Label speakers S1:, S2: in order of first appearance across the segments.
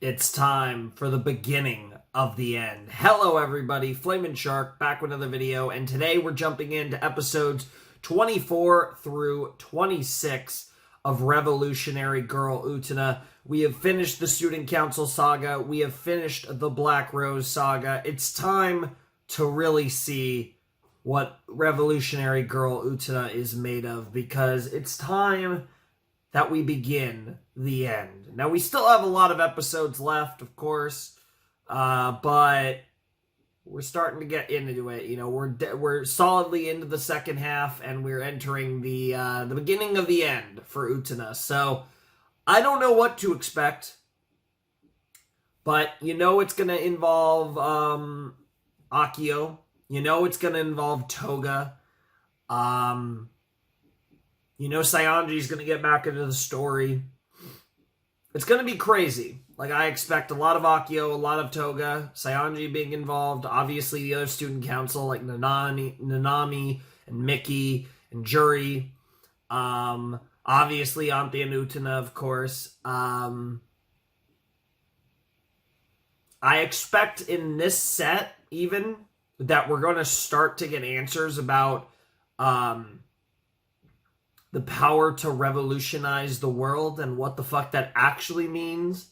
S1: It's time for the beginning of the end. Hello everybody, Flamin' Shark back with another video, and today we're jumping into episodes 24 through 26 of Revolutionary Girl Utena. We have finished the Student Council saga, we have finished the Black Rose saga. It's time to really see what Revolutionary Girl Utena is made of, because it's time that we begin the end. Now, we still have a lot of episodes left, of course, but we're starting to get into it. You know, we're solidly into the second half, and we're entering the beginning of the end for Utena. So, I don't know what to expect, but you know it's going to involve Akio. You know it's going to involve Toga. You know Saionji's going to get back into the story. It's going to be crazy. Like, I expect a lot of Akio, a lot of Toga, Saionji being involved, obviously the other student council like Nanami and Miki and Juri. Obviously Anthe and Utena, of course. I expect in this set, even, that we're going to start to get answers about the power to revolutionize the world and what the fuck that actually means.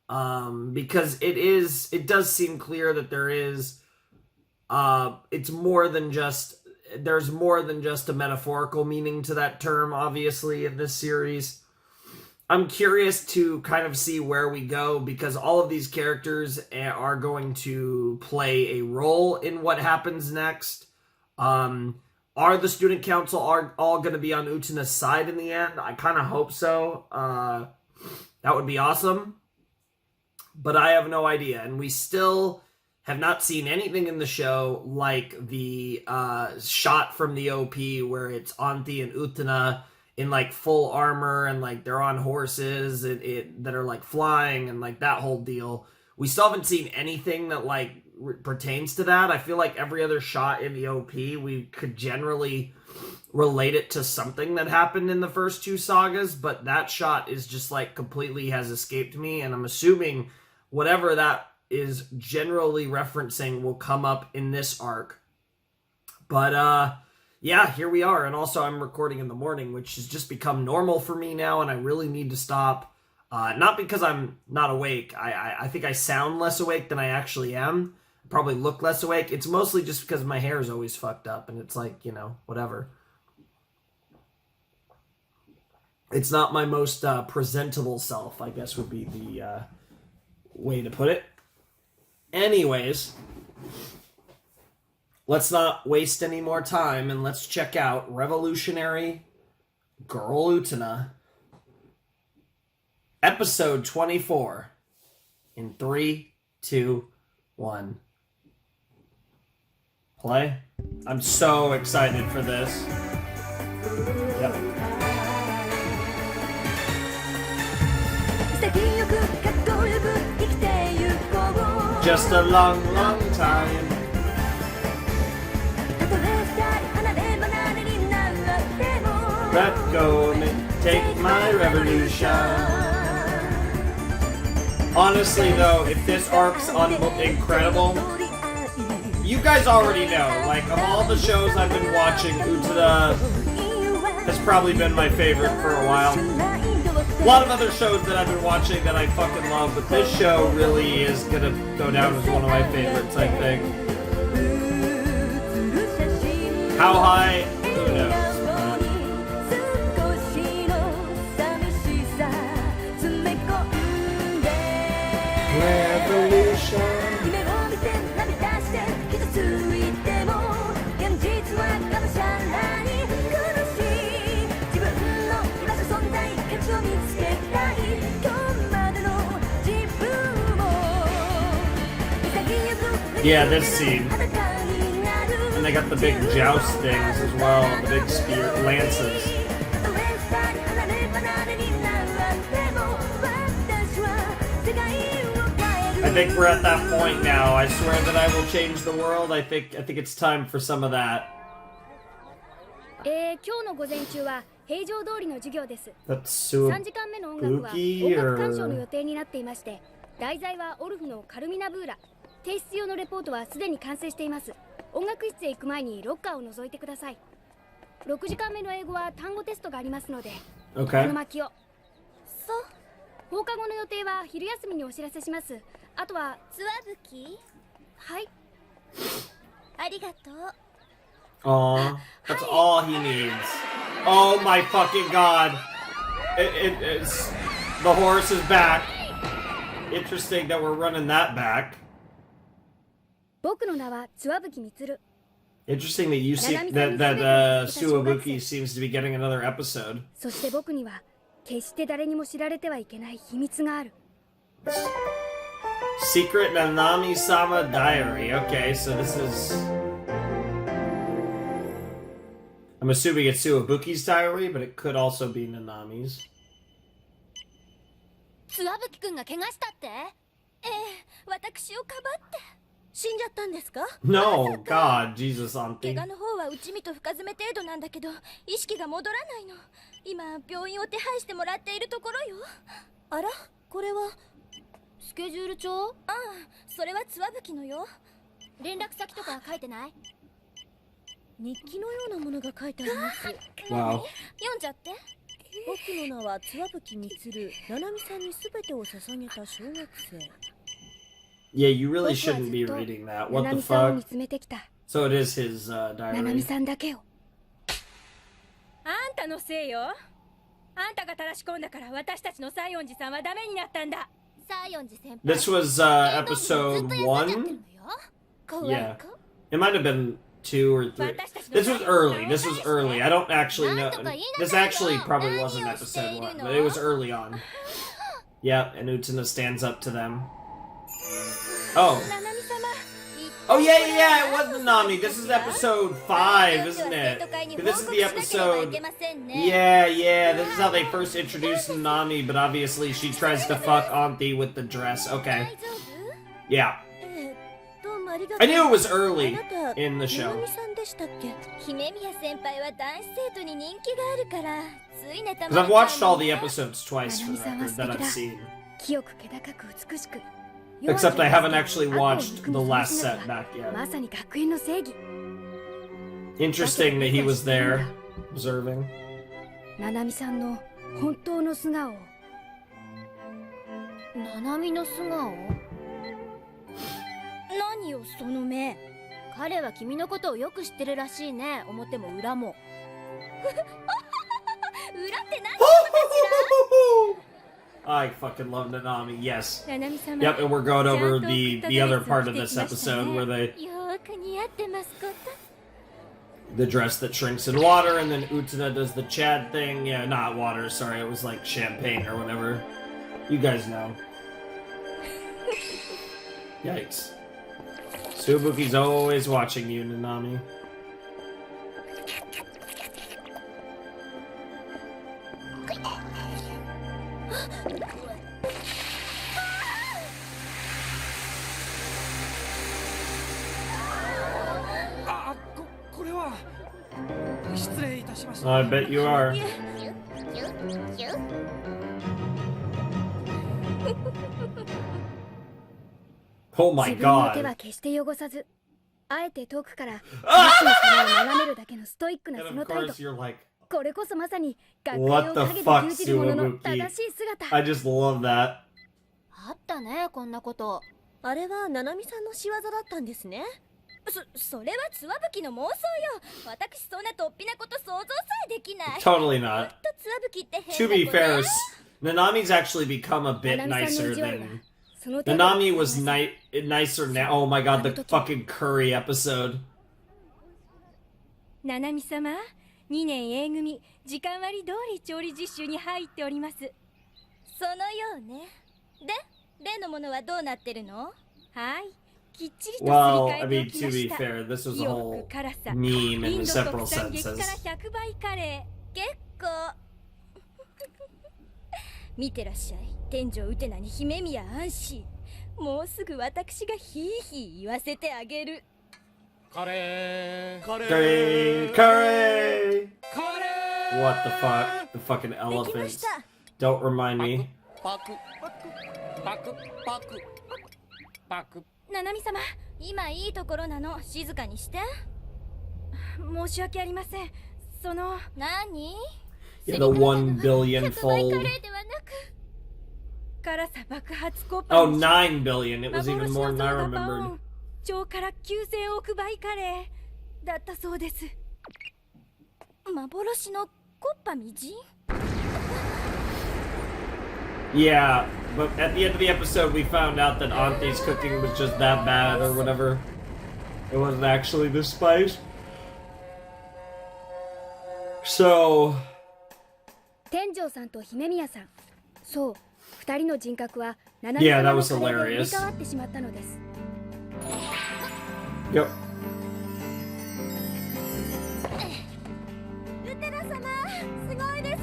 S1: Because it does seem clear that there's more than just a metaphorical meaning to that term, obviously, in this series. I'm curious to kind of see where we go, because all of these characters are going to play a role in what happens next. Are the student council all going to be on Utena's side in the end? I kind of hope so. That would be awesome. But I have no idea. And we still have not seen anything in the show like the shot from the OP where it's Anthe and Utena in like full armor and like they're on horses that are like flying and like that whole deal. We still haven't seen anything that like pertains to that. I feel like every other shot in the OP, we could generally relate it to something that happened in the first two sagas, but that shot is just like completely has escaped me, and I'm assuming whatever that is generally referencing will come up in this arc. But yeah, here we are. And also I'm recording in the morning, which has just become normal for me now, and I really need to stop. Not because I'm not awake. I think I sound less awake than I actually am. Probably look less awake. It's mostly just because my hair is always fucked up, and it's like, you know, whatever. It's not my most presentable self, I guess would be the way to put it. Anyways, let's not waste any more time, and let's check out Revolutionary Girl Utena, episode 24, in 3, 2, 1. Play. I'm so excited for this. Yep. Just a long, long time. Let go and take my revolution. Honestly, though, if this arc's incredible, you guys already know, like, of all the shows I've been watching, Utena has probably been my favorite for a while. A lot of other shows that I've been watching that I fucking love, but this show really is gonna go down as one of my favorites, I think. How high? Who knows? Revolution. Yeah, this scene. And they got the big joust things as well, the big spear lances. I think we're at that point now. I swear that I will change the world. I think it's time for some of that.
S2: 今日の午前中は平常通りの授業です。
S1: That's Tsuobuki
S2: 3時間目の音楽は音楽鑑賞の予定になっていまして、題材はオルフのカルミナブーラ。提出用のレポートはすでに完成しています。音楽室へ行く前にロッカーを覗いてください。6時間目の英語は単語テストがありますので、この巻きを。そう。放課後の予定は昼休みにお知らせします。あとは
S3: つわぶき。
S2: はい。
S3: ありがとう。
S1: Aw, that's all he needs. Oh my fucking god. It's the horse is back. Interesting that we're running that back.
S2: 僕の名はつわぶきみつる。
S1: Interesting that you see that Tsuobuki seems to be getting another episode.
S2: そして僕には決して誰にも知られてはいけない秘密がある。
S1: Secret Nanami-sama diary. Okay, so this is... I'm assuming it's Tsuobuki's diary, but it could also be Nanami's.
S3: つわぶきくんが怪我したって？ええ、私をかばって。死んじゃったんですか？
S1: No, God, Jesus,
S3: 怪
S1: Auntie.
S3: 我の方は内身と深爪程度なんだけど、意識が戻らないの。今、病院を手配してもらっているところよ。あら、これはスケジュール帳？ああ、それはつわぶきのよ。連絡先とか書いてない？日記のようなものが書いてあります。
S1: Wow.
S3: 読んじゃって。
S4: 僕の名はつわぶきみつる。ななみさんにすべてを捧げた小学生。
S1: Yeah, you really shouldn't be reading that. What the
S2: ナナミさんを
S1: fuck?
S2: 見つめてきた。
S1: So it is his
S2: ナナミ
S1: diary.
S2: さんだけを。
S5: あんたのせいよ。あんたが垂らし込んだから私たちの西園寺さんはダメになったんだ。
S3: 西園寺先輩。
S1: This was episode 1? Yeah. It might have been 2 or 3. This was early. This was early. I don't actually know. This actually probably wasn't episode 1, but it was early on. Yeah, and Utena stands up to them. Oh. Oh, yeah, it was Nanami. This is episode 5, isn't it? This is the episode... Yeah, this is how they first introduced Nanami, but obviously she tries to fuck Auntie with the dress. Okay. Yeah. I knew it was early in the show.
S3: 姫宮先輩は男子生徒に人気があるからついネタ
S1: Because I've watched all the episodes twice for the record that I've seen.
S2: 清く気高く美しく。
S1: Except I haven't actually watched the last set back
S2: ま
S1: yet.
S2: さに学園の正義。
S1: Interesting that he was there, observing.
S2: ナナミさんの本当の素顔を。
S3: ナナミの素顔？何よその目。彼は君のことをよく知ってるらしいね。表も裏も。裏って何？
S1: I fucking love Nanami, yes.
S5: ナナミ様。
S1: Yep, and we're going over the other part of this episode where they...
S3: よく似合ってますこと。
S1: The dress that shrinks in water, and then Utena does the Chad thing. Yeah, not water, sorry, it was like champagne or whatever. You guys know. Yikes. Tsuobuki's always watching you, Nanami. I bet you are. Oh my
S2: 自分の手
S1: god.
S2: は決して汚さず、あえて遠くから嵐の様を眺めるだけのストイックな
S1: And
S2: そ
S1: of
S2: の態度。
S1: course you're like,
S2: これこそまさに学園を
S1: what the
S2: 陰で
S1: fuck,
S2: 牛耳る者の
S1: Tsuobuki?
S2: 正しい姿。
S1: I just love that.
S3: あったねこんなこと。
S4: あれはななみさんの仕業だったんですね。
S3: それはつわぶきの妄想よ。私そんなとっぴなこと想像さえできない。
S1: Totally not.
S3: とつわぶきって変
S1: To
S3: な
S1: be
S3: 子
S1: fair,
S3: ね。
S1: Nanami's actually become a bit
S2: ナナミさんの
S1: nicer
S2: 意地悪が
S1: than...
S2: その程度
S1: Nanami was nicer now. Oh my god, the fucking curry episode.
S5: ナナミ様、2年 A 組時間割通り調理実習に入っております。
S3: そのようね。で、例のものはどうなってるの？
S5: はい、きっちりとすり
S1: Well, I
S5: 替えてお
S1: mean,
S5: き
S1: to
S5: ま
S1: be
S5: した。
S1: fair, this was a
S5: よ
S1: whole
S5: く辛さ、
S1: meme
S5: イ
S1: in
S5: ンド
S1: several
S5: 国産激辛
S1: senses.
S5: 100倍カレ
S3: 結構。見てらっしゃい。天井ウテナに姫宮安心。もうすぐ私がヒーヒー言わせてあげる。
S6: カレー
S1: Curry! Curry! What the fuck? The fucking
S3: できまし
S1: elephants.
S3: た。
S1: Don't remind me.
S6: パクパクパクパク。
S5: ナナミ様、
S3: 今いいところなの。静かにして。
S5: 申し訳ありません。その
S3: 何？
S1: Yeah, the 1 billion
S3: 100倍
S1: fold.
S3: カレーではなく。
S5: 辛さ爆発コッパ
S1: Oh, 9 billion. It was even more than I remembered.
S5: 超辛9000億倍カレーだったそうです。
S3: 幻のコッパみじん？
S1: Yeah, but at the end of the episode, we found out that Auntie's cooking was just that bad or whatever. It wasn't actually the spice. So,
S2: 天井さんと姫宮さん、そう、二人の人格は七海
S1: Yeah,
S2: 様
S1: that
S2: の
S1: was
S2: カレーで入れ
S1: hilarious.
S2: 替わってしまったのです。
S1: yep.
S3: ウテナ様、すごいです。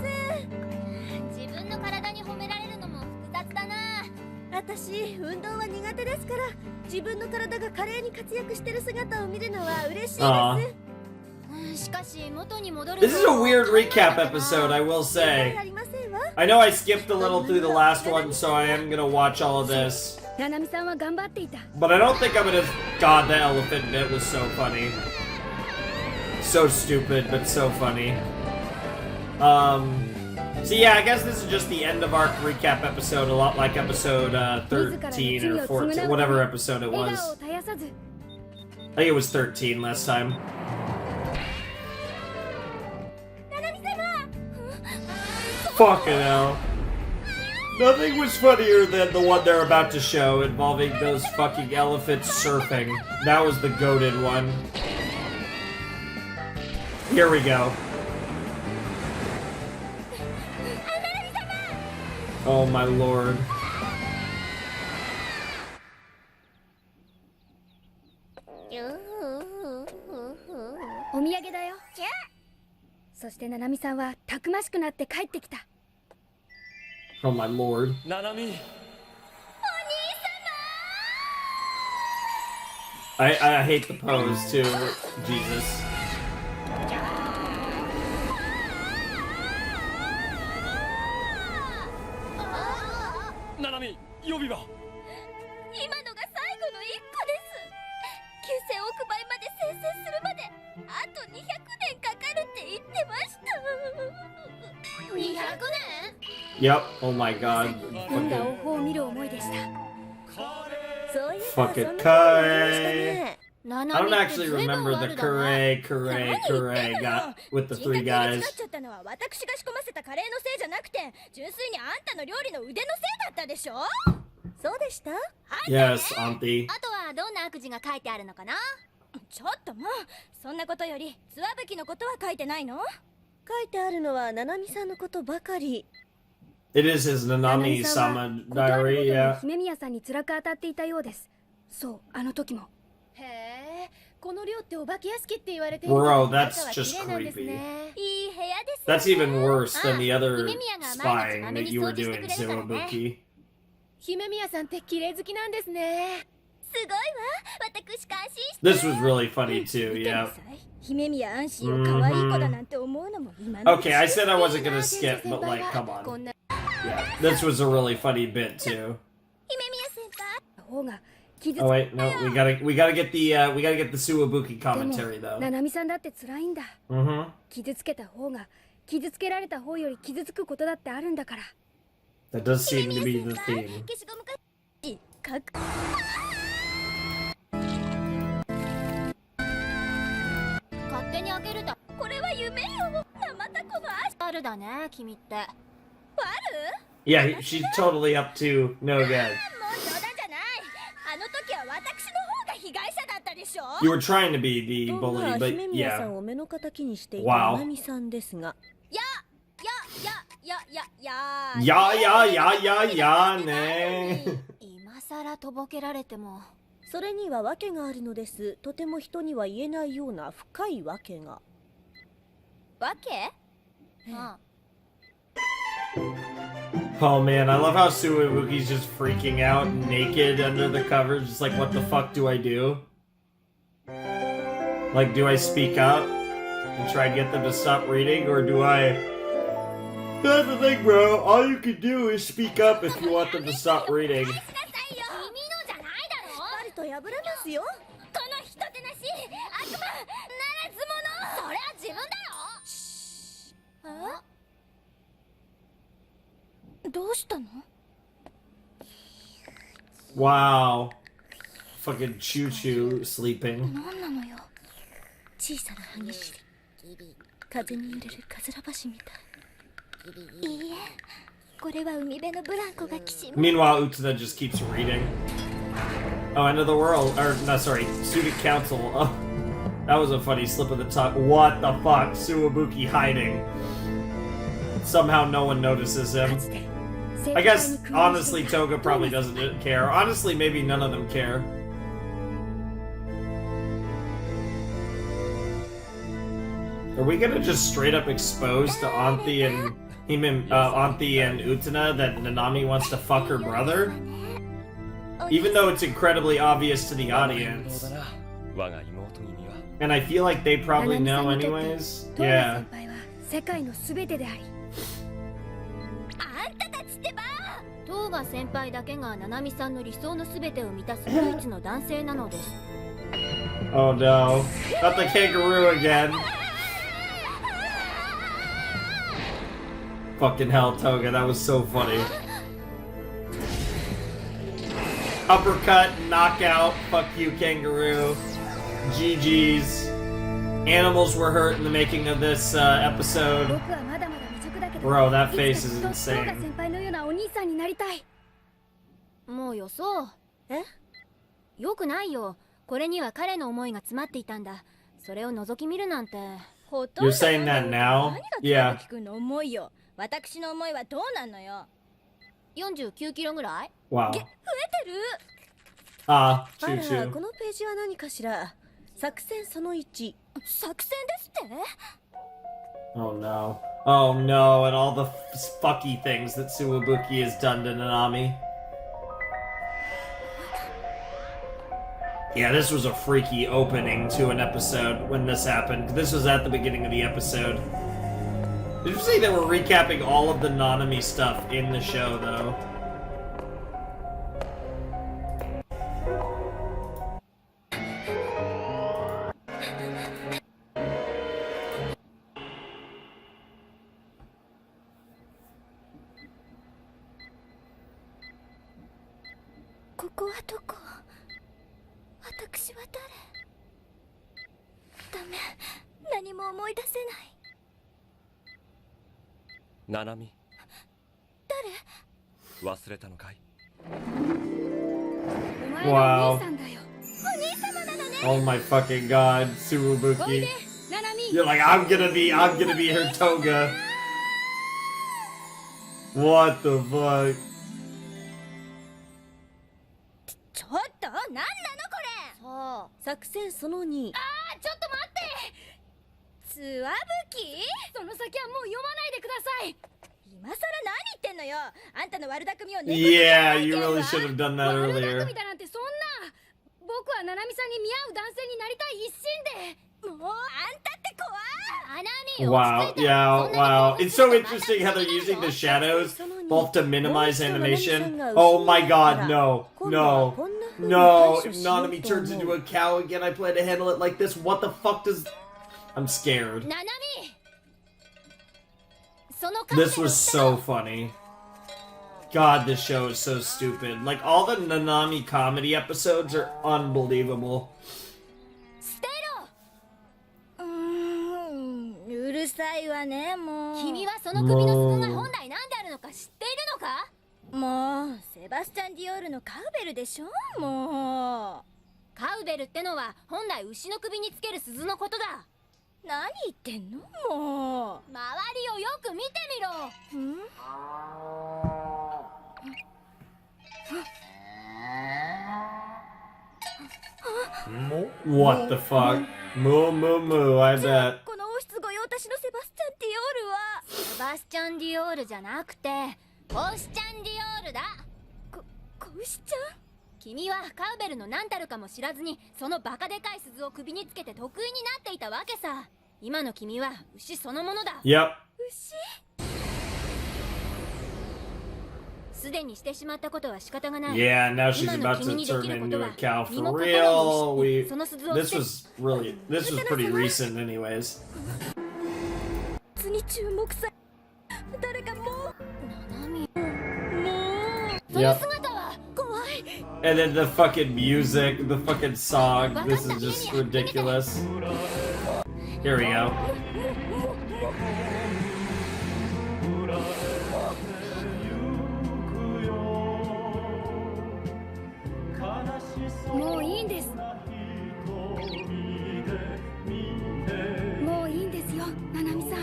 S3: 自分の体に褒められるのも複雑だな。
S4: 私運動は苦手ですから、自分の体が華麗に活躍してる姿を見るのは嬉しいです。
S1: Aw.
S3: しかし元に戻る。
S1: This is a weird recap episode, I will say.
S4: ありませんわ。
S1: I know I skipped a little through the last one, so I am gonna watch all of this.
S2: 七海さんは頑張っていた。
S1: But I don't think I'm gonna. God, the elephant bit was so funny. So stupid, but so funny. So yeah, I guess this is just the end of our recap episode, a lot like episode 13 or 14, whatever episode it
S2: 笑
S1: was.
S2: 顔を絶やさず。
S1: I think it was 13 last time.
S3: ナナミ様。
S1: Fucking hell. Nothing was funnier than the one they're about to show involving those fucking elephants surfing. That was the goated one. Here we go. Oh my lord.
S2: お土産だよ。そして七海さんはたくましくなって帰ってきた。
S1: Oh my lord.
S6: ナナミ。
S1: I hate the pose too. Jesus.
S6: ナナミ、予備は。
S3: 今のが最後の一個です。9000億倍まで生成するまであと200年かかるって言ってました。200年？
S1: Yep. Oh my god.
S2: 運が
S1: Fucking,
S2: 王法を見る思いでした。
S4: そういえば
S1: fucking
S4: そんなことありました
S1: Kai.
S4: ね。
S1: I don't actually remember the Kure got with the
S3: 人
S1: three
S3: 格が
S1: guys.
S3: 使っちゃったのは私が仕込ませたカレーのせいじゃなくて、純粋にあんたの料理の腕のせいだったでしょ。
S4: そうでした？
S1: Yes, Auntie.
S3: あとはどんな悪事が書いてあるのかな。ちょっともう、そんなことよりツワブキのことは書いてないの？
S4: 書いてあるのは七海さんのことばかり。
S1: It is his
S2: 七海さんは
S1: Nanami-sama
S2: ことあるごと
S1: diary,
S2: に
S1: yeah.
S2: 姫宮さんに辛く当たっていたようです。そう、あの時も。
S5: へえ、この寮ってお化け屋敷って言われている。
S1: Bro,
S5: 中
S1: that's
S5: は
S1: just
S5: 綺麗なんです
S1: creepy.
S5: ね。
S3: いい部屋ですよ
S1: That's
S3: ね。
S1: even worse than the other
S3: 姫宮が毎日
S1: spying
S3: まめ
S1: that
S3: に
S1: you
S3: 掃
S1: were
S3: 除して
S1: doing,
S3: くれるからね。
S1: Tsuobuki.
S5: 姫宮さんって綺麗好きなんですね。
S3: すごいわ。私感心して。
S1: This was really funny too,
S3: 見て
S1: yeah.
S3: なさい。姫宮安心を可愛い子だなんて思うのも今の。
S1: Okay, I said I wasn't gonna skip, but like, come
S5: こ
S1: on.
S5: んな
S1: Yeah, this was a really funny bit too.
S3: 姫宮先輩。
S2: 方が傷つ
S1: Oh wait, no, we gotta get the Tsuobuki
S2: でも
S1: commentary though.
S2: 七海さんだって辛いんだ。
S1: Mm-hmm.
S2: 傷つけた方が傷つけられた方より傷つくことだってあるんだから。
S1: That does seem to be the theme.
S3: 消しゴムか。かく。勝手に開けるだ。これは夢よ。またこの足。悪だね、君って。悪？
S1: Yeah, she's totally up to no good.
S3: もう冗談じゃない。あの時は私の方が被害者だったでしょ。
S1: You were trying to be the
S4: とま
S1: bully,
S4: あ
S1: but
S4: 姫宮さ
S1: yeah.
S4: んを目の敵にしていた
S1: Wow.
S4: 七海さんですが、
S3: や
S1: Yeah, ne.
S3: 今さらとぼけられても。
S4: それには訳があるのです。とても人には言えないような深い訳が。
S3: わけ？うん。
S1: Oh man, I love how Tsuobuki's just freaking out naked under the covers, just like, what the fuck do I do? Like, do I speak up and try to get them to stop reading, or do I That's the thing, bro. All you can do is speak up if you want them to stop reading.
S3: 君のじゃないだろ。
S4: しっかりと破れますよ。
S3: この人でなし悪魔ならず者。それは自分だろ。どうしたの？
S1: Wow. Fucking Choo Choo sleeping.
S3: 何なのよ。
S4: 小さな歯ぎしり。風に揺れるカズラ橋みたい。
S3: いいえ、これは海辺のブランコがきしむ。
S1: Meanwhile, Utena just keeps reading. Oh, end of the world. Or, no, sorry. Student council. Oh, that was a funny slip of the tongue. What the fuck? Tsuobuki hiding. Somehow no one notices him. I guess, honestly, Toga probably doesn't care. Honestly, maybe none of them care. Are we gonna just straight up expose to Anthi and Anthi and Utena that Nanami wants to fuck her brother? Even though it's incredibly obvious to the audience. And I feel like they probably know anyways. Yeah.
S2: 世界のすべてであり。
S3: あんたたちってば。
S5: トーガ先輩だけがナナミさんの理想のすべてを満たす唯一の男性なのです。
S1: Oh no. Not the kangaroo again. Fucking hell, Toga, that was so funny. Uppercut, knockout, fuck you, kangaroo. GG's. Animals were hurt in the making of this episode.
S2: 僕はまだまだ未熟だけど。
S1: Bro, that face
S2: いつ
S1: is
S2: かきっとトーガ
S1: insane.
S2: 先輩のようなお兄さんになりたい。
S5: もうよそう。
S4: え？
S5: よくないよ。これには彼の思いが詰まっていたんだ。それを覗き見るなんて。
S3: ほとん
S1: You're
S3: ど
S1: saying that now?
S3: 何が
S1: Yeah.
S3: つくんの思いよ。私の思いはどうなんのよ。
S5: 49キロぐらい？
S1: Wow.
S3: 増えてる。
S1: Ah,
S4: あ
S1: choo
S4: ら、
S1: choo.
S4: このページは何かしら。作戦その1。
S3: 作戦ですって。
S1: Oh no. Oh no, and all the fucky things that Tsuobuki has done to Nanami. Yeah, this was a freaky opening to an episode when this happened. This was at the beginning of the episode. Did you say they were recapping all of the Nanami stuff in the show, though?
S3: ここはどこ？私は誰？ダメ、何も思い出せない。
S6: ナナミ、
S3: 誰？
S6: 忘れたのかい？
S2: お前のお兄さんだよ。
S3: お兄様なのね。
S1: Oh my fucking god,
S2: おい
S1: Tsuobuki.
S2: で、ナナミ。
S1: You're like, I'm gonna be her toga. What the fuck?
S3: ちょっと、なんなのこれ。
S4: そう。作戦その2。
S3: あ、ちょっと待って。つわぶき？
S2: その先はもう読まないでください。
S3: 今さら何言ってんのよ。あんたの悪巧みをね。
S1: Yeah, you really should have done that
S2: 悪巧
S1: earlier.
S2: みだなんてそんな。僕はナナミさんに見合う男性になりたい一心で。
S3: もうあんたって怖い。
S5: ナナミ、
S1: Wow, yeah, wow. It's so interesting how they're using the shadows both to minimize animation. Oh my god, no, no, no. If Nanami turns into a cow again, I plan to handle it like this. What the fuck does... I'm scared.
S5: ナナミ。その
S1: This was so funny. God, this show is so stupid. Like, all the Nanami comedy episodes are unbelievable.
S3: 捨てろ。うるさいわね、もう。
S5: 君はその首の鈴が本来何であるのか知っているのか？
S3: もうセバスチャン・ディオールのカウベルでしょ。もう
S5: カウベルってのは本来牛の首につける鈴のことだ。
S3: 何言ってんの。もう
S5: 周りをよく見てみろ。
S1: What the fuck? Moo moo moo, I bet.
S3: この王室御用達のセバスチャン・ディオールは
S5: セバスチャン・ディオールじゃなくてコウシちゃん・ディオールだ。
S3: 子牛ちゃん。
S5: 君はカウベルの何たるかも知らずにそのバカでかい鈴を首につけて得意になっていたわけさ。今の君は牛そのものだ。
S1: Yep.
S3: 牛。すでにしてしまったことは仕方がない。
S1: Yeah, now she's about to turn into a cow for real. This was pretty recent anyways.
S3: に注目さ誰かもうナナミその
S1: Yep.
S3: 姿は怖い
S1: And then the fucking music, the fucking song. This is just ridiculous. Here we go.
S2: もういいんです。もういいんですよ、ナナミさん。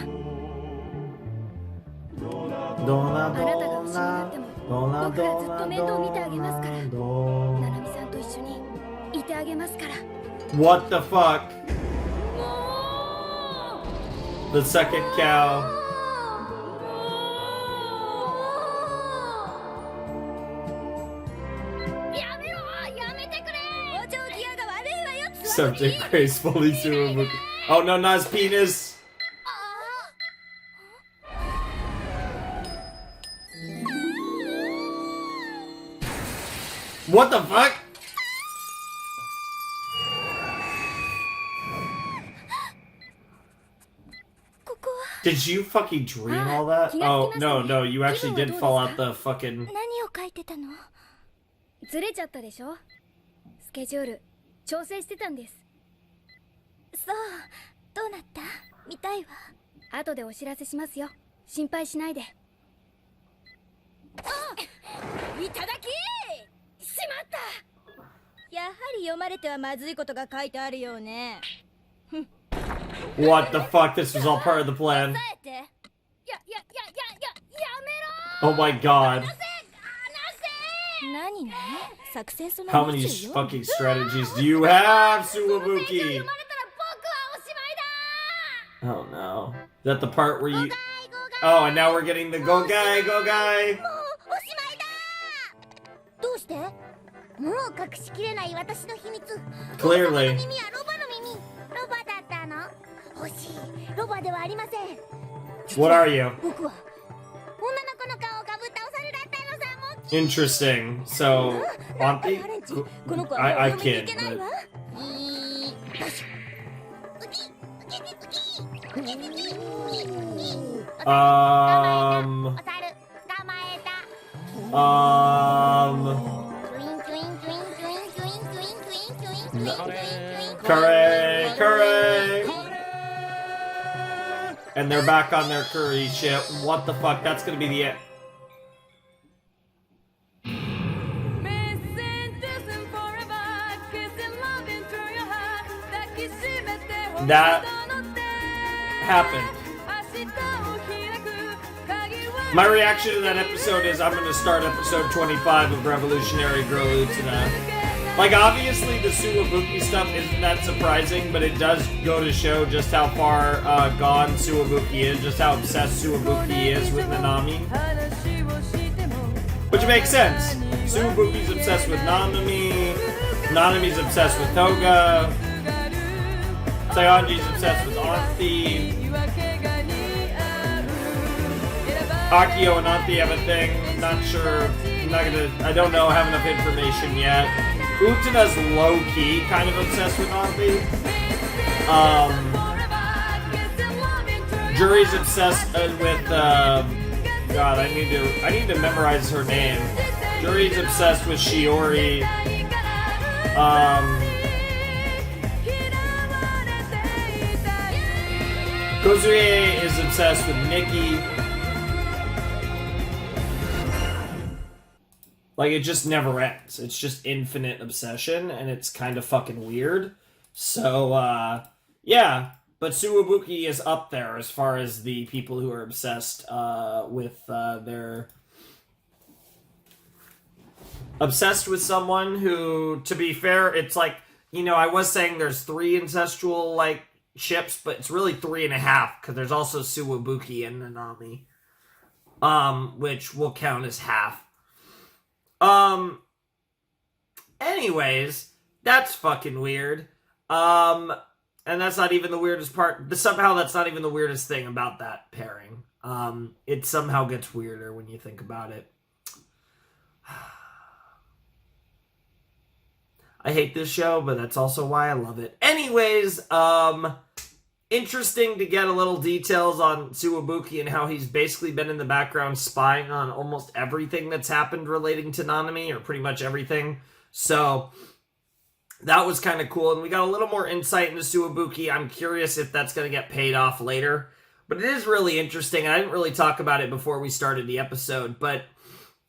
S2: あなたが不死になっても僕がずっと面倒見てあげますから。ナナミさんと一緒にいてあげますから。
S1: What the fuck? The second cow.
S3: やめろやめてくれお嬢ギアが悪いわよ
S1: Subject gracefully Tsuobuki. Oh no, not his penis. What the fuck? Did you fucking dream all that? Oh, no, you actually did fall out the fucking...
S3: 何を書いてたの
S2: ずれちゃったでしょ。スケジュール調整してたんです。
S3: そうどうなった見たいわ
S2: 後でお知らせしますよ。心配しないで。
S3: いただきしまったやはり読まれてはまずいことが書いてあるようね
S1: What the fuck? This was all part of the plan.
S3: やめろ
S1: Oh my god.
S3: 何ね作戦その
S1: How many fucking strategies do you have, Tsuobuki? Oh no. Is that the part where you... Oh, and now we're getting the go guy, go guy.
S3: おしまいだどうしてもう隠しきれない私の秘密
S1: Clearly.
S3: 耳はロバの耳ロバだったの欲しいロバではありません
S1: What are you?
S3: 僕は女の子の顔をかぶったお猿だったのさもう
S1: Interesting. So, Auntie? I kid, but... Curry! And they're back on their curry ship. What the fuck? That's gonna be the end. That happened. My reaction to that episode is I'm going to start episode 25 of Revolutionary Girl Utena. Like, obviously the Tsuobuki stuff isn't that surprising, but it does go to show just how far gone Tsuobuki is, just how obsessed Tsuobuki is with Nanami. Which makes sense. Tsuobuki's obsessed with Nanami, Nanami's obsessed with Toga, Saionji's obsessed with Auntie. Akio and Auntie have a thing. I'm not sure. I don't know. I have enough information yet. Utena's low-key kind of obsessed with Auntie. Juri's obsessed with, God, I need to memorize her name. Juri's obsessed with Shiori. Kozue is obsessed with Miki. Like, it just never ends. It's just infinite obsession, and it's kind of fucking weird. So, yeah. But Tsuobuki is up there as far as the people who are obsessed with their... Obsessed with someone who, to be fair, it's like, you know, I was saying there's 3 ancestral, like, ships, but it's really 3.5, because there's also Tsuobuki and Nanami. Which will count as half. Anyways, that's fucking weird. And that's not even the weirdest part. Somehow that's not even the weirdest thing about that pairing. It somehow gets weirder when you think about it. I hate this show, but that's also why I love it. Anyways, interesting to get a little details on Tsuobuki and how he's basically been in the background spying on almost everything that's happened relating to Nanami, or pretty much everything. So that was kind of cool, and we got a little more insight into Tsuobuki. I'm curious if that's going to get paid off later, but it is really interesting. I didn't really talk about it before we started the episode, but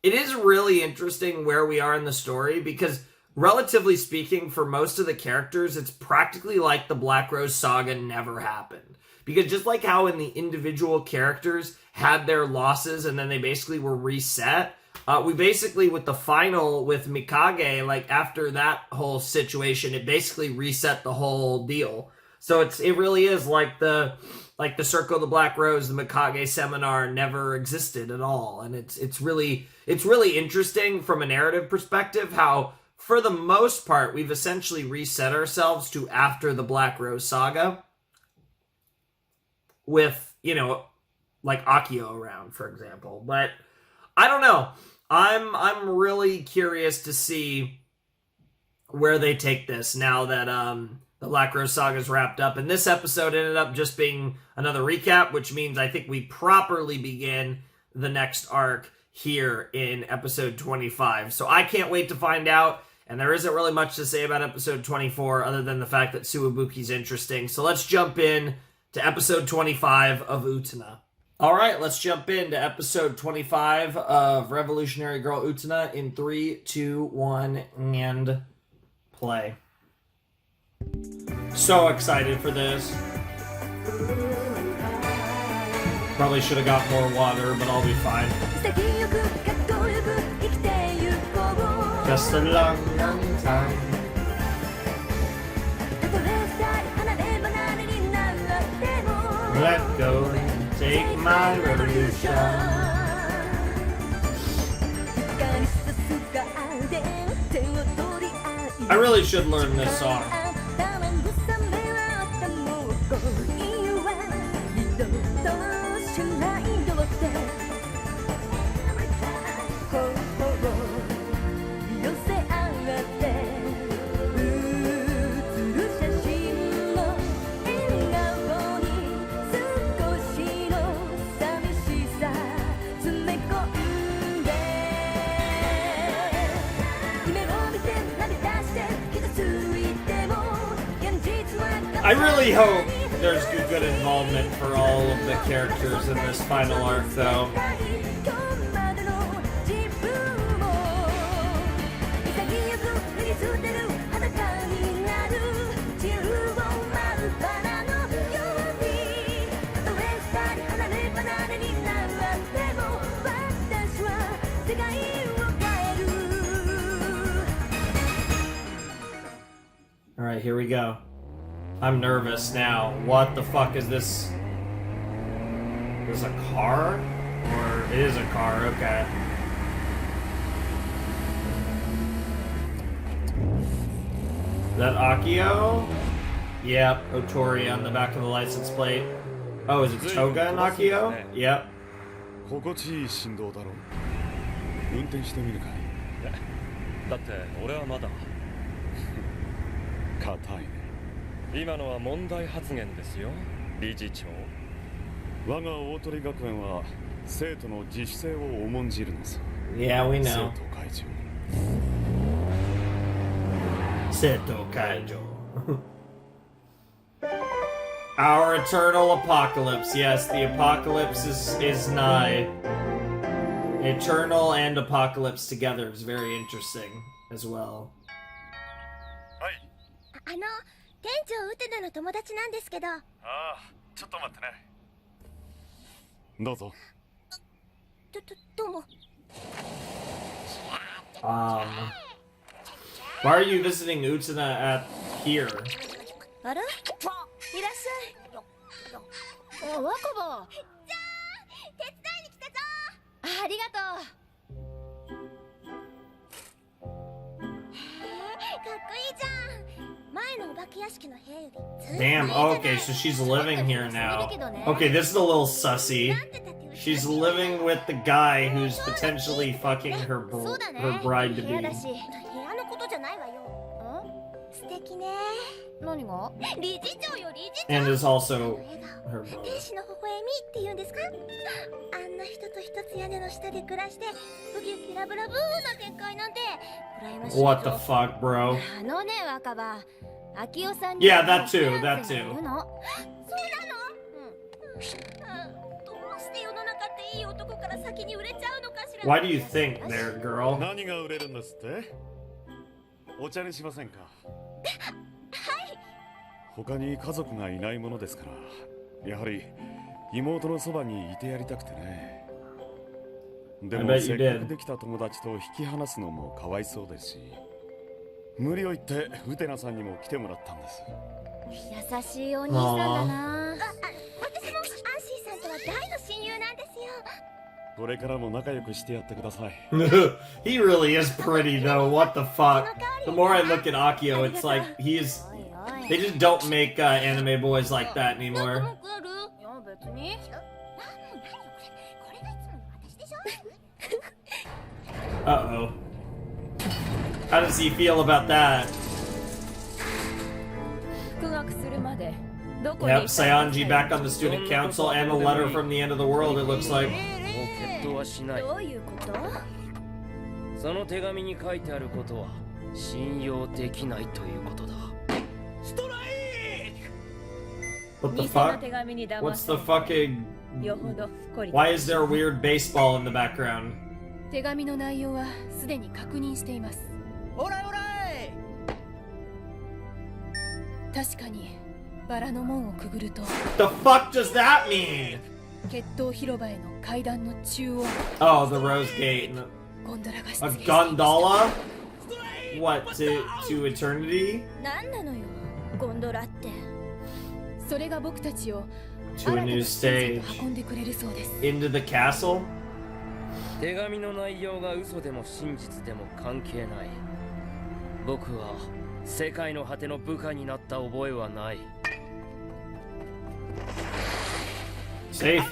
S1: it is really interesting where we are in the story, because relatively speaking, for most of the characters, it's practically like the Black Rose Saga never happened. Because just like how in the individual characters had their losses and then they basically were reset, we basically, with the final with Mikage, like after that whole situation, it basically reset the whole deal. So it really is like the Circle of the Black Rose, the Mikage seminar never existed at all. And it's really interesting from a narrative perspective how, for the most part, we've essentially reset ourselves to after the Black Rose Saga with, like Akio around, for example. But I don't know. I'm really curious to see where they take this now that the Black Rose Saga is wrapped up. And this episode ended up just being another recap, which means I think we properly begin the next arc here in episode 25. So I can't wait to find out. And there isn't really much to say about episode 24 other than the fact that Tsuobuki's interesting. So let's jump in to episode 25 of Utena. All right, let's jump into episode 25 of Revolutionary Girl Utena in 3, 2, 1, and play. So excited for this. Probably should have got more water, but I'll be fine. Just a long, long time. Let go and take my revolution. I really should learn this song. I really hope there's good involvement for all of the characters in this final arc, though. All right, here we go. I'm nervous now. What the fuck is this? Is a car? Or it is a car, okay. Is that Akio? Yep, Otori on the back of the license plate. Oh, is it Toga and Akio? Yep.
S7: 心地いい振動だろう。運転してみるかい？
S6: だって俺はまだ
S7: 硬いね。
S6: 今のは問題発言ですよ、理事長。
S7: 我が大鳥学園は生徒の自主性を重んじるのさ。
S1: Yeah, we know.
S7: 生徒会長。
S1: 生徒会長。Our eternal apocalypse. Yes, the apocalypse is nigh. Eternal and apocalypse together is very interesting as well.
S7: はい。
S4: 店長ウテナの友達なんですけど。
S7: ああ、ちょっと待ってね。どうぞ。
S4: どうも。
S1: Why are you visiting Utena at here?
S4: あら？いらっしゃい。
S5: お、若葉。
S4: じゃーん、手伝いに来たぞ。
S5: ありがとう。
S4: かっこいいじゃん。前
S3: 例のお化け屋敷の部屋よりずっと
S1: Damn, okay, so she's living here now. Okay, this is a little sussy. She's living with the guy who's potentially fucking her bride to
S3: 部屋
S1: be.
S3: だし部屋のことじゃないわよ。素敵ね。
S2: 何が？
S3: 理事長よ理事長。
S1: And is also
S3: 笑顔
S1: her brother.
S3: 天使の微笑みって言うんですか。あんな人と一つ屋根の下で暮らしてウキウキラブラブーな展開なんて羨ましいけど。
S1: What the fuck, bro?
S2: あのね若葉、秋代さん
S1: Yeah, that too, that too.
S3: そうなの？どうして世の中っていい男から先に売れちゃうのかしら。
S1: Why do you think there, girl?
S7: 何が売れるんですって？お茶にしませんか？他に家族がいないものですから、やはり妹のそばにいてやりたくてね。で
S1: I
S7: も
S1: bet
S7: せ
S1: you
S7: っか
S1: did.
S7: くできた友達と引き離すのもかわいそうですし、無理を言ってウテナさんにも来てもらったんです。
S2: 優しいお兄さんだな。
S3: 私もアンシーさんとは大の親友なんですよ。
S7: これからも仲良くしてやってください。
S1: He really is pretty though. What the fuck? The more I look at Akio, it's like he's.
S2: おいおい。
S1: They just don't make anime boys like that
S3: なんか
S1: anymore.
S3: 文句ある？
S2: いや別に。
S3: これがいつもの私でしょ。
S1: Uh oh. How does he feel about that?
S5: 復学するまでどこに
S1: Yep, Saionji back on the student council and a letter from the end of the world, it looks like.
S6: もう決闘はしない。
S5: どういうこと？
S6: その手紙に書いてあることは信用できないということだ。
S1: What the
S5: 偽の
S1: fuck?
S5: 手紙に騙
S1: What's
S5: さ
S1: the
S5: れ
S1: fucking.
S5: よほど不幸に
S1: Why is there a weird baseball in the background?
S5: 手紙の内容はすでに確認しています。確かにバラの門をくぐると
S1: The fuck does that mean?
S5: 決闘広場への階段の中央
S1: Oh, the Rose Gate.
S5: ゴンドラが出
S1: A
S5: 現しています。
S1: gondola? What, to eternity?
S3: なんなのよ、ゴンドラって。
S5: それが僕たちを
S1: To a new
S5: 新たな
S1: stage.
S5: 施設へと運んでくれるそうです。
S1: Into the castle?
S6: 手紙の内容が嘘でも真実でも関係ない。僕は世界の果ての部下になった覚えはない。
S1: Safe.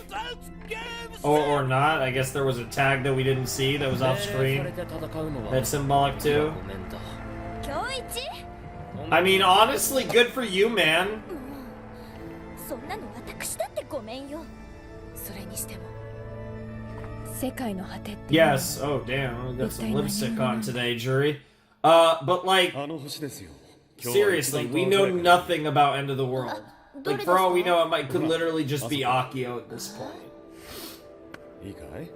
S1: Or not. I guess there was a tag that we didn't see that was off
S6: 命令され
S1: screen.
S6: て戦うのは
S1: That's symbolic too.
S6: ごめんだ。
S3: 今日一？
S1: I mean, honestly, good for you, man.
S3: そんなの私だってごめんよ。
S5: それにしても世界の果てっていうのは
S1: Yes. Oh, damn. We got some lipstick on today, jury. But like,
S7: あの星ですよ。
S1: seriously, we know nothing about End of the World. Like, for all we know, it could literally just be Akio at this point.
S7: いいかい？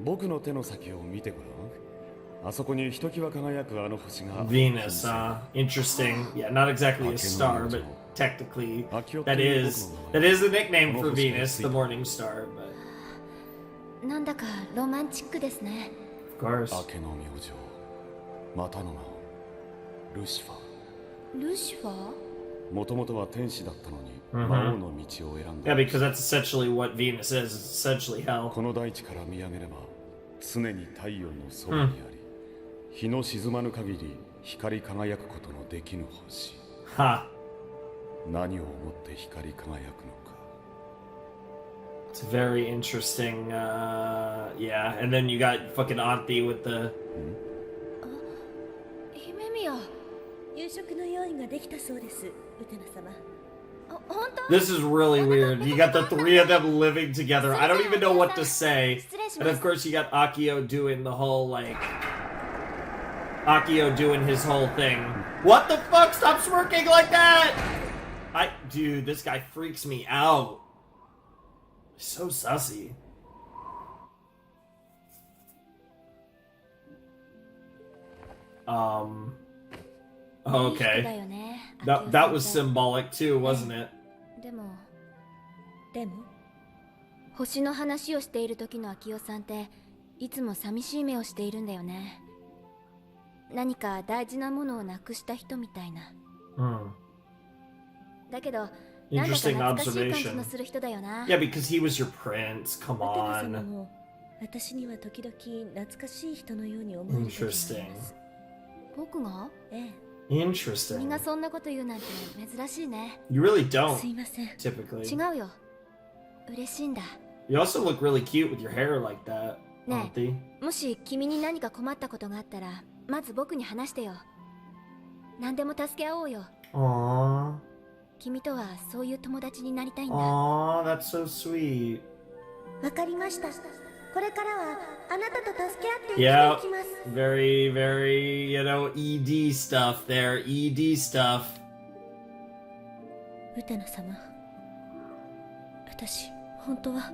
S7: 僕の手の先を見てごらん。あそこにひときわ輝くあの星が
S1: Venus, interesting. Yeah, not exactly a star, but technically that is a nickname for Venus, the morning star. But
S2: なんだかロマンチックですね。
S1: of course,
S7: 明けの明星、またの名をルシファ
S2: ルシファー？
S7: ー。もともとは天使だったのに、
S1: Mhm.
S7: 魔王の道を選ん
S1: yeah,
S7: だ。
S1: because that's essentially what Venus is. It's essentially hell.
S7: この大地から見上げれば常に太陽のそばにあり、日の沈まぬ限り光り輝くことのできぬ星。
S1: Ha.
S7: 何を思って光り輝くのか。
S1: It's very interesting. Yeah, and then you got fucking Auntie with the.
S2: 姫宮。
S4: 夕食の用意ができたそうです、ウテナ様。
S2: 本当？
S1: This is really weird. You got the three of them living together. I don't even know what to say. And of course, you got Akio doing the whole like. Akio doing his whole thing. What the fuck? Stop smirking like that! Dude, this guy freaks me out. So sussy. Okay.
S2: だよね。
S1: That was symbolic too, wasn't it?
S2: でも
S4: でも
S2: 星の話をしている時の秋代さんっていつも寂しい目をしているんだよね。何か大事なものをなくした人みたいな。だけどなんだか
S1: Interesting
S2: 懐かしい感じ
S1: observation.
S2: のする人だよな。
S1: Yeah, because he was your prince. Come
S4: ウテナ様
S1: on.
S4: も私には時々懐かしい人のように思える時があります。
S2: 僕が？
S4: ええ、
S1: Interesting.
S3: 君がそんなこと言うなんて珍しいね。
S1: You really don't
S3: すいません。
S1: typically.
S3: 違うよ。嬉しいんだ。
S1: You also look really cute with your hair like that,
S3: ね
S1: Auntie.
S3: え、もし君に何か困ったことがあったら、まず僕に話してよ。何でも助け合おうよ。
S1: Aww.
S3: 君とはそういう友達になりたいんだ。
S1: Aww, that's so sweet.
S4: わかりました。これからはあなたと助け合って生きて
S1: Yeah,
S4: いきます。
S1: very, very, ED stuff there. ED stuff.
S3: ウテナ様。私、本当は。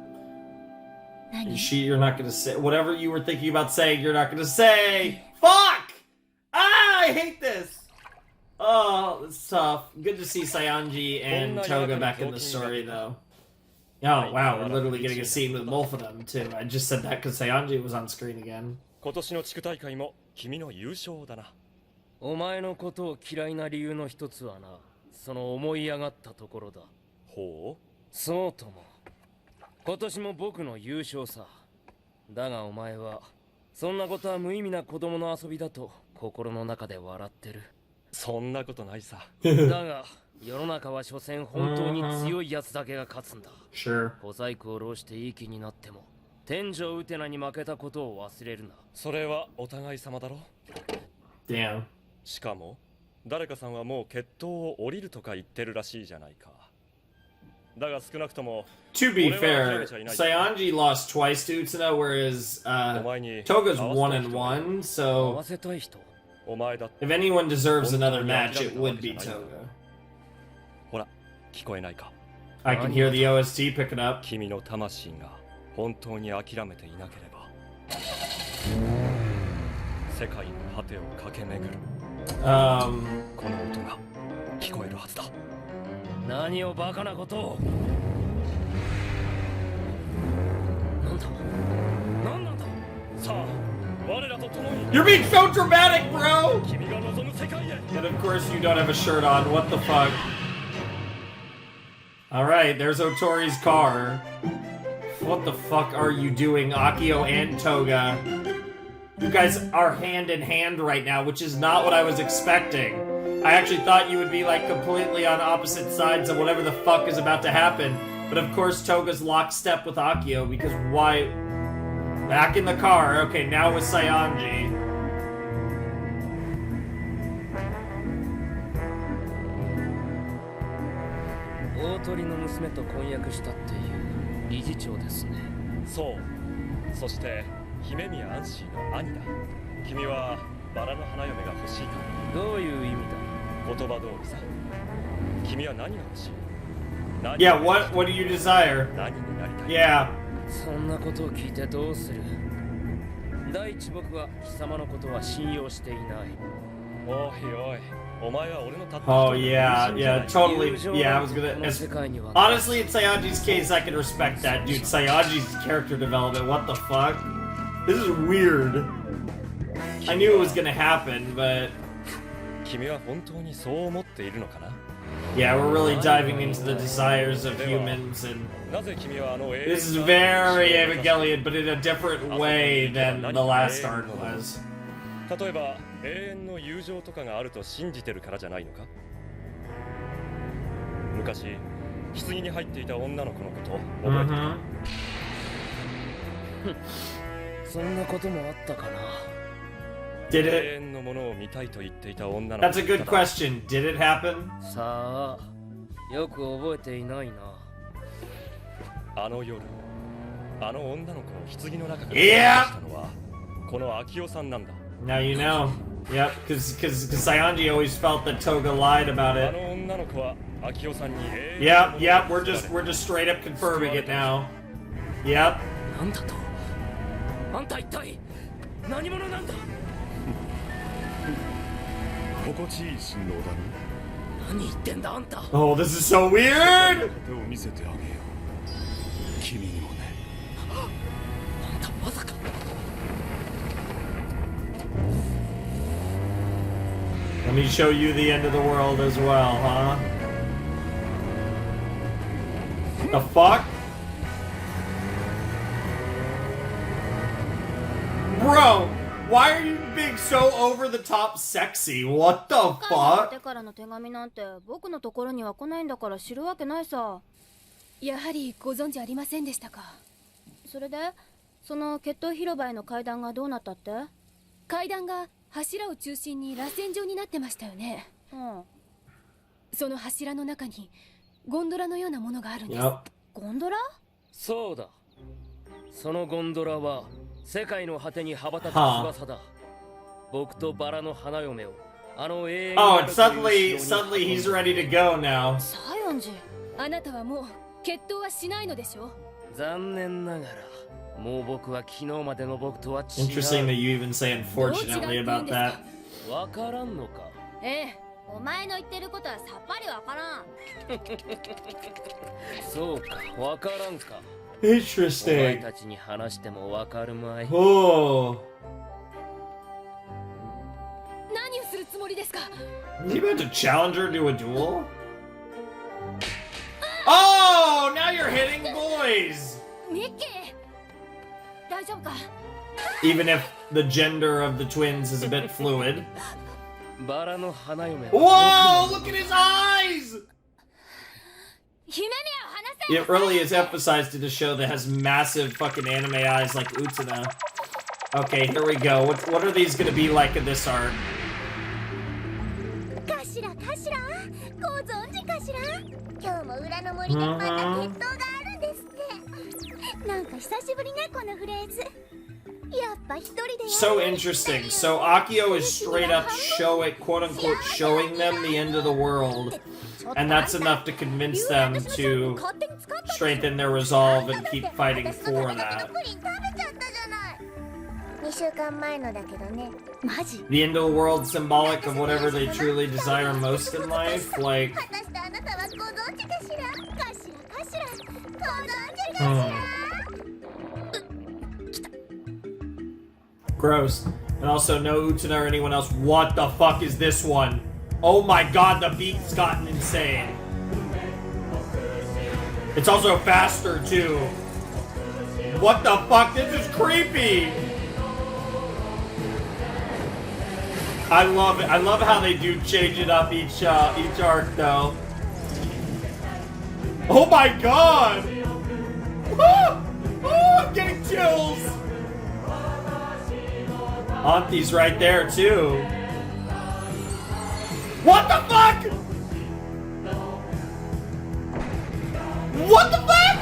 S3: 何？
S1: You're not gonna say whatever you were thinking about saying. You're not gonna say. Fuck! Ah, I hate this. Oh, it's tough. Good to see Saionji and Toga back in the story, though. Oh wow, we're literally getting a scene with both of them too. I just said that because Saionji was on screen again.
S8: 今年の地区大会も君の優勝だな。
S6: お前のことを嫌いな理由の一つはな、その思い上がったところだ。
S8: ほう？
S6: そうとも。今年も僕の優勝さ。だがお前は、そんなことは無意味な子供の遊びだと心の中で笑ってる。
S8: そんなことないさ。
S6: だが、世の中は所詮本当に強い奴だけが勝つんだ。
S1: Sure.
S6: 小細工を浪していい気になっても、天井ウテナに負けたことを忘れるな。
S8: それはお互い様だろ。
S1: Damn.
S8: しかも、誰かさんはもう決闘を降りるとか言ってるらしいじゃないか。だが少なくとも、
S1: To be fair, Saionji lost twice to Utena, whereas Toga's 1-1.
S6: 合
S1: So
S6: わせたい人
S8: お前だって
S1: if anyone deserves another match, it would be Toga.
S8: ほら、聞こえないか。
S1: I can hear the OST picking up.
S8: 君の魂が本当に諦めていなければ、世界の果てを駆け巡る
S1: Um,
S8: この音が聞こえるはずだ。
S6: 何をバカなことを。なんだなんなんだ。
S8: さあ、我らと共に
S1: you're being so dramatic, bro.
S8: 君が望む世界へ。
S1: And of course, you don't have a shirt on. What the fuck? All right, there's Otori's car. What the fuck are you doing, Akio and Toga? You guys are hand in hand right now, which is not what I was expecting. I actually thought you would be like completely on opposite sides of whatever the fuck is about to happen. But of course, Toga's lockstep with Akio because why? Back in the car. Okay, now with Saionji.
S6: 大鳥の娘と婚約したっていう理事長ですね。
S8: そう。そして姫宮アンシーの兄だ。君はバラの花嫁が欲しいか。
S6: どういう意味だ。
S8: 言葉通りさ。君は何が欲しい？
S1: Yeah, what do you desire?
S8: 何になりたい？
S1: Yeah.
S6: そんなことを聞いてどうする。第一僕は貴様のことは信用していない。
S8: おいおい、お前は俺のたった
S1: Oh
S8: 一人の
S1: yeah,
S8: 友人じゃな
S1: yeah,
S8: い。
S1: totally. Yeah, I was gonna.
S6: この世界には
S1: Honestly, in Saionji's case, I can respect that, dude. Saionji's character development. What the fuck? This is weird. I knew it was gonna happen, but
S8: 君は本当にそう思っているのかな？
S1: yeah, we're really diving into the desires of humans, and
S8: なぜ君はあの
S1: this is very Evangelion, but in a different way than the last arc was.
S8: 例えば永遠の友情とかがあると信じてるからじゃないのか？昔棺に入っていた女の子のこと覚えてる？
S6: そんなこともあったかな。
S1: Did
S8: 永
S1: it?
S8: 遠のものを見たいと言っていた女の子。
S1: That's a good question. Did it happen?
S6: さあ、よく覚えていないな。
S8: あの夜、あの女の子を棺の中から
S1: Yeah!
S8: 出したのはこの秋代さんなんだ。
S1: Now you know. Yep, because Saionji always felt that Toga lied about
S8: あ
S1: it.
S8: の女の子は秋代さんに永遠
S1: Yep, yep, we're just straight up confirming it now. Yep.
S6: なんだと。あんた一体何者なんだ。
S7: 心地いい振動だね。
S6: 何言ってんだあんた。
S1: Oh, this is so weird!
S7: 手を見せてあげよう。君にもね。
S6: あんたまさか。
S1: Let me show you the end of the world as well, huh? The fuck? Bro, Why are you being so over the top sexy? What the fuck?
S3: 手からの手紙なんて僕のところには来ないんだから知るわけないさ。
S5: やはりご存知ありませんでしたか。
S3: それでその決闘広場への階段がどうなったって？
S5: 階段が柱を中心に螺旋状になってましたよね。その柱の中にゴンドラのようなものがあるんです。
S3: ゴンドラ？
S6: そうだ。そのゴンドラは世界の果てに羽ばたく翼だ。僕とバラの花嫁をあの永遠に。
S1: Oh, it's suddenly he's ready to go now.
S3: 西園寺。
S5: あなたはもう決闘はしないのでしょう。
S6: 残念ながらもう僕は昨日までの僕とは違う。
S1: Interesting that you even say unfortunately about that.
S6: わからんのか。
S3: お前の言ってることはさっぱりわからん。
S6: そうか、わからんか。
S1: Interesting.
S6: お前たちに話してもわかるまい。
S1: Oh.
S5: 何をするつもりですか？
S1: Is he about to challenge her to a duel? Oh, now you're hitting boys.
S5: ミッキー、大丈夫か？
S1: Even if the gender of the twins is a bit fluid.
S6: バラの花嫁。
S1: Whoa, look at his eyes!
S5: 姫宮を離せ。
S1: It really is emphasized to the show that has massive fucking anime eyes like Utena. Okay, here we go. What are these gonna be like in this arc?
S4: かしらかしら、ご存知かしら。今日も裏の森でまた決闘があるんですって。なんか久しぶりね、このフレーズ。やっぱ一人で。
S1: So interesting. So Akio is straight up quote unquote showing them the end of the world. And that's enough to convince them to strengthen their resolve and keep fighting for that.
S4: 2週間前のだけどね。マジ？
S1: The end of the world symbolic of whatever they truly desire most in life, like.
S4: 果たしてあなたはご存知かしら？かしらかしら、ご存知かしら？
S1: Gross. And also no Utena or anyone else. What the fuck is this one? Oh my god, the beat's gotten insane. It's also faster too. What the fuck? This is creepy. I love it. I love how they do change it up each arc though. Oh my god! Ah! Oh, I'm getting chills. Auntie's right there too. What the fuck? What the fuck?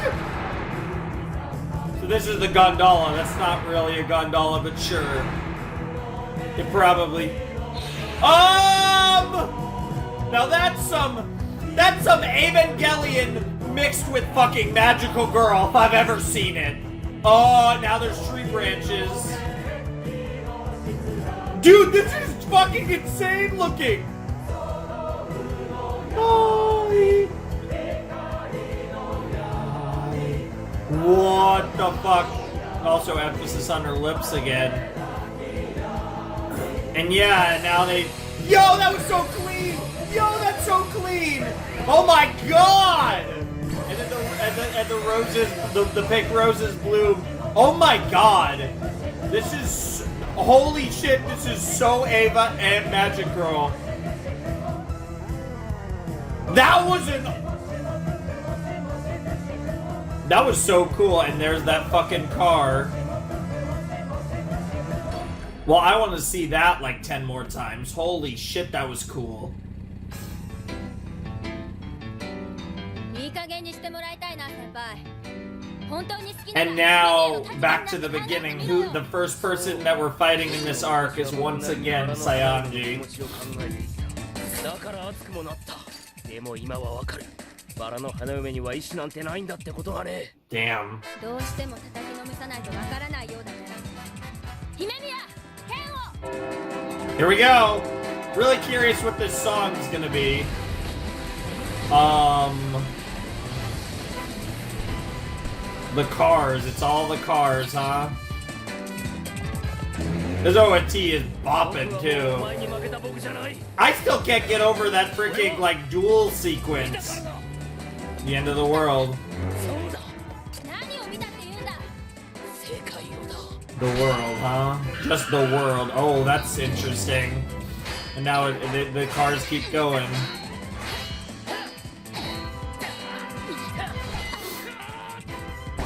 S1: So this is the gondola. That's not really a gondola, but sure. It probably. Now that's some Evangelion mixed with fucking Magical Girl if I've ever seen it. Oh, now there's tree branches. Dude, this is fucking insane looking. What the fuck? Also emphasis on her lips again. And yeah, now they. Yo, that was so clean! Yo, that's so clean! Oh my god! And then the roses, the pink roses bloom. Oh my god! This is. Holy shit, this is so Ava and Magic Girl. That was so cool, and there's that fucking car. Well, I want to see that like 10 more times. Holy shit, that was cool. And now, back to the beginning, the first person that we're fighting in this arc is once again Sayanji. Damn. Here we go! Really curious what this song is gonna be. The cars, it's all the cars, huh? This ONT is bopping too. I still can't get over that freaking like duel sequence. The end of the world. The world, huh? Just the world. Oh, that's interesting. And now the cars keep going.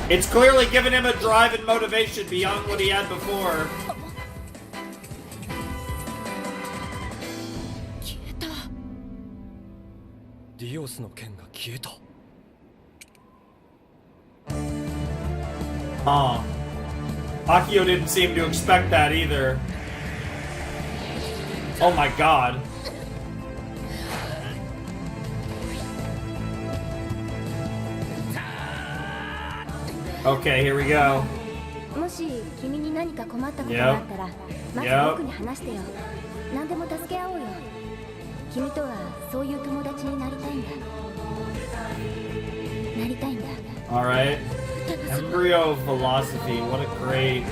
S1: It's clearly given him a drive and motivation beyond what he had before.
S8: Diosの剣が消えた。
S1: Huh. Akio didn't seem to expect that either. Oh my god. Okay, here we go.
S2: もし君に何か困ったことがあったら、まず僕に話してよ。何でも助け合おうよ。君とはそういう友達になりたいんだ。なりたいんだ。
S1: Alright. Embryo philosophy, what a great...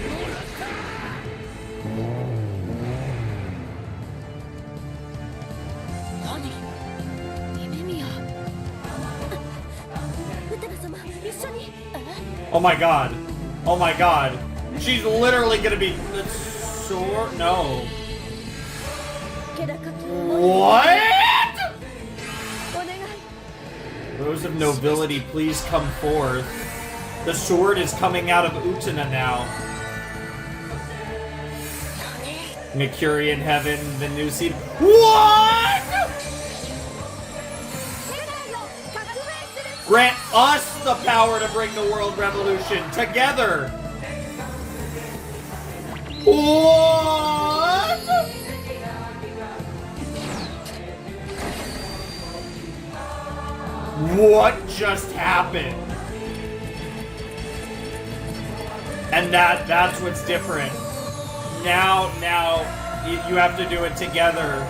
S1: Oh my god. Oh my god. She's literally gonna be... Sword? No. What? Rose of nobility, please come forth. The sword is coming out of Utena now. Mercurian heaven, the new seed. What? Grant us the power to bring the world revolution together. What? What just happened? And that's what's different. Now you have to do it together.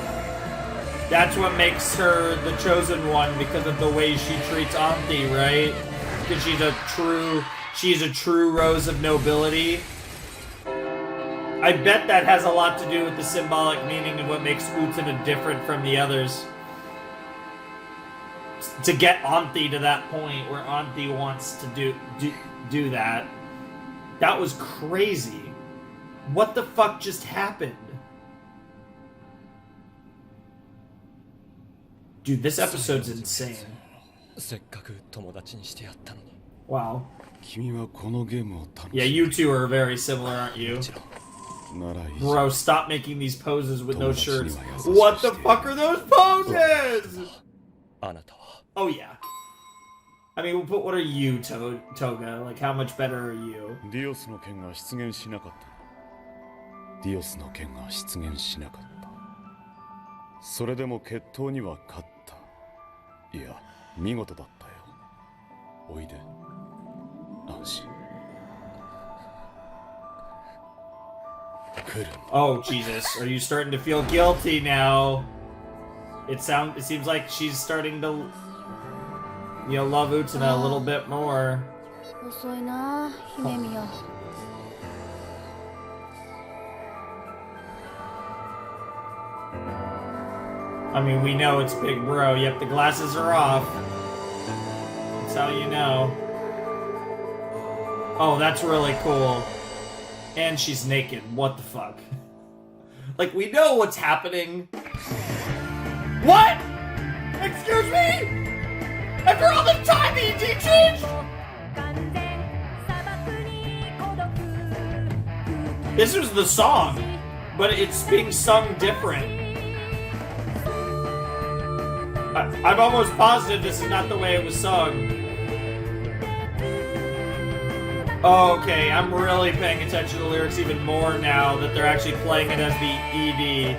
S1: That's what makes her the chosen one, because of the way she treats Auntie, right? Because she's a true rose of nobility. I bet that has a lot to do with the symbolic meaning of what makes Utena different from the others. To get Auntie to that point where Auntie wants to do that. That was crazy. What the fuck just happened? Dude, this episode's insane. Wow. Yeah, you two are very similar, aren't you? Bro, stop making these poses with no shirts. What the fuck are those poses? Oh yeah. I mean, but what are you, Toga? Like, how much better are you?
S7: ディオスの剣が出現しなかった。ディオスの剣が出現しなかった。それでも決闘には勝った。いや、見事だったよ。おいで、安心。
S1: Oh Jesus, are you starting to feel guilty now? It seems like she's starting to, love Utena a little bit more. I mean, we know it's Big Bro. Yep, the glasses are off. That's how you know. Oh, that's really cool. And she's naked. What the fuck? Like, we know what's happening. What? Excuse me? After all this time, the ET changed? This was the song, but it's being sung different. I'm almost positive this is not the way it was sung. Okay, I'm really paying attention to the lyrics even more now that they're actually playing it as the ED.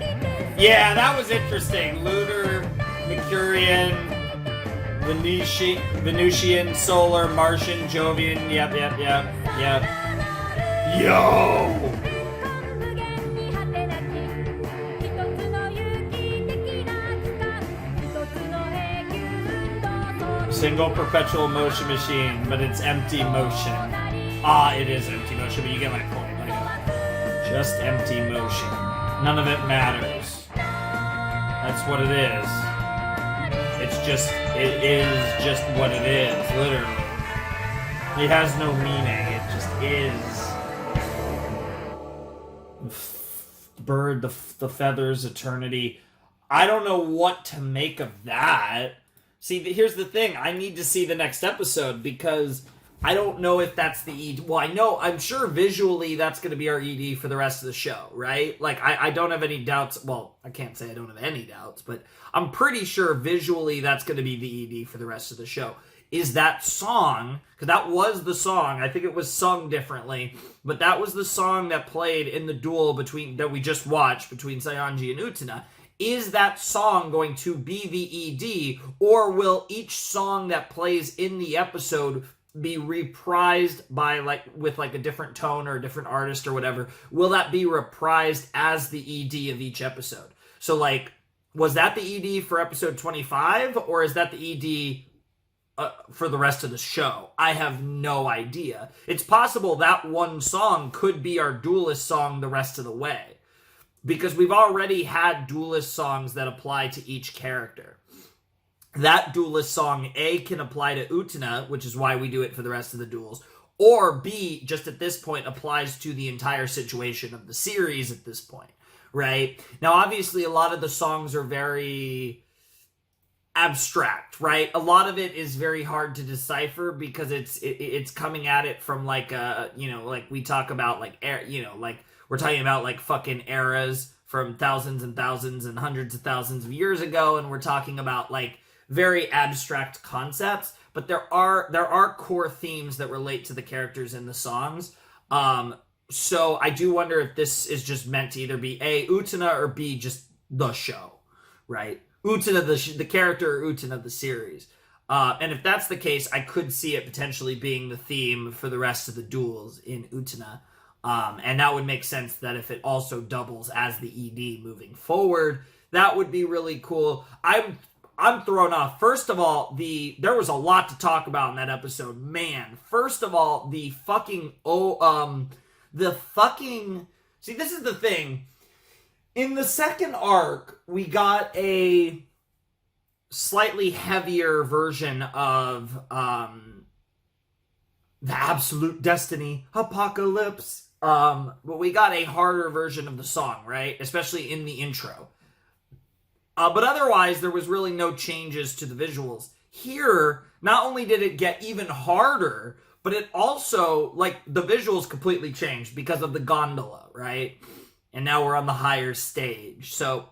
S1: Yeah, that was interesting. Lunar, Mercurian, Venusian, Solar, Martian, Jovian. Yep. Yo! Single perpetual motion machine, but it's empty motion. Ah, it is empty motion, but you get my point. Like, just empty motion. None of it matters. That's what it is. It is just what it is, literally. It has no meaning, it just is. bird, the feathers, eternity. I don't know what to make of that. See, here's the thing. I need to see the next episode because I don't know if that's the ED. Well, I'm sure visually that's going to be our ED for the rest of the show, right? Like, I don't have any doubts. Well, I can't say I don't have any doubts, but I'm pretty sure visually that's going to be the ED for the rest of the show. Is that song, because that was the song, I think it was sung differently, but that was the song that played in the duel that we just watched between Saionji and Utena. Is that song going to be the ED, or will each song that plays in the episode be reprised with a different tone or a different artist or whatever? Will that be reprised as the ED of each episode? So, like, was that the ED for episode 25, or is that the ED for the rest of the show? I have no idea. It's possible that one song could be our duelist song the rest of the way, because we've already had duelist songs that apply to each character. That duelist song, A, can apply to Utena, which is why we do it for the rest of the duels, or B, just at this point, applies to the entire situation of the series at this point, right? Now, obviously, a lot of the songs are very abstract, right? A lot of it is very hard to decipher because it's coming at it from like we talk about we're talking about like fucking eras from thousands and thousands and hundreds of thousands of years ago, and we're talking about like very abstract concepts, but there are core themes that relate to the characters in the songs. So I do wonder if this is just meant to either be A, Utena, or B, just the show, right? Utena, the character, or Utena, the series. And if that's the case, I could see it potentially being the theme for the rest of the duels in Utena. And that would make sense that if it also doubles as the ED moving forward, that would be really cool. I'm thrown off. First of all, there was a lot to talk about in that episode. Man, first of all, see, this is the thing. In the second arc, we got a slightly heavier version of the Absolute Destiny Apocalypse. But we got a harder version of the song, right? Especially in the intro. But otherwise, there was really no changes to the visuals. Here, not only did it get even harder, but it also, like, the visuals completely changed because of the gondola, right? And now we're on the higher stage. So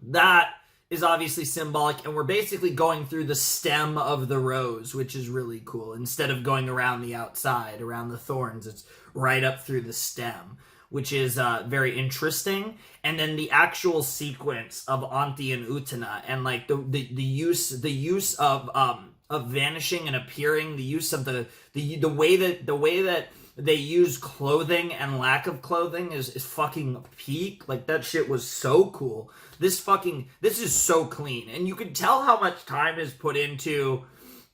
S1: that is obviously symbolic, and we're basically going through the stem of the rose, which is really cool. Instead of going around the outside, around the thorns, it's right up through the stem, which is very interesting. And then the actual sequence of Auntie and Utena, and like the use of vanishing and appearing, the use of the way that they use clothing and lack of clothing is fucking peak. Like, that shit was so cool. This is so clean, and you can tell how much time is put into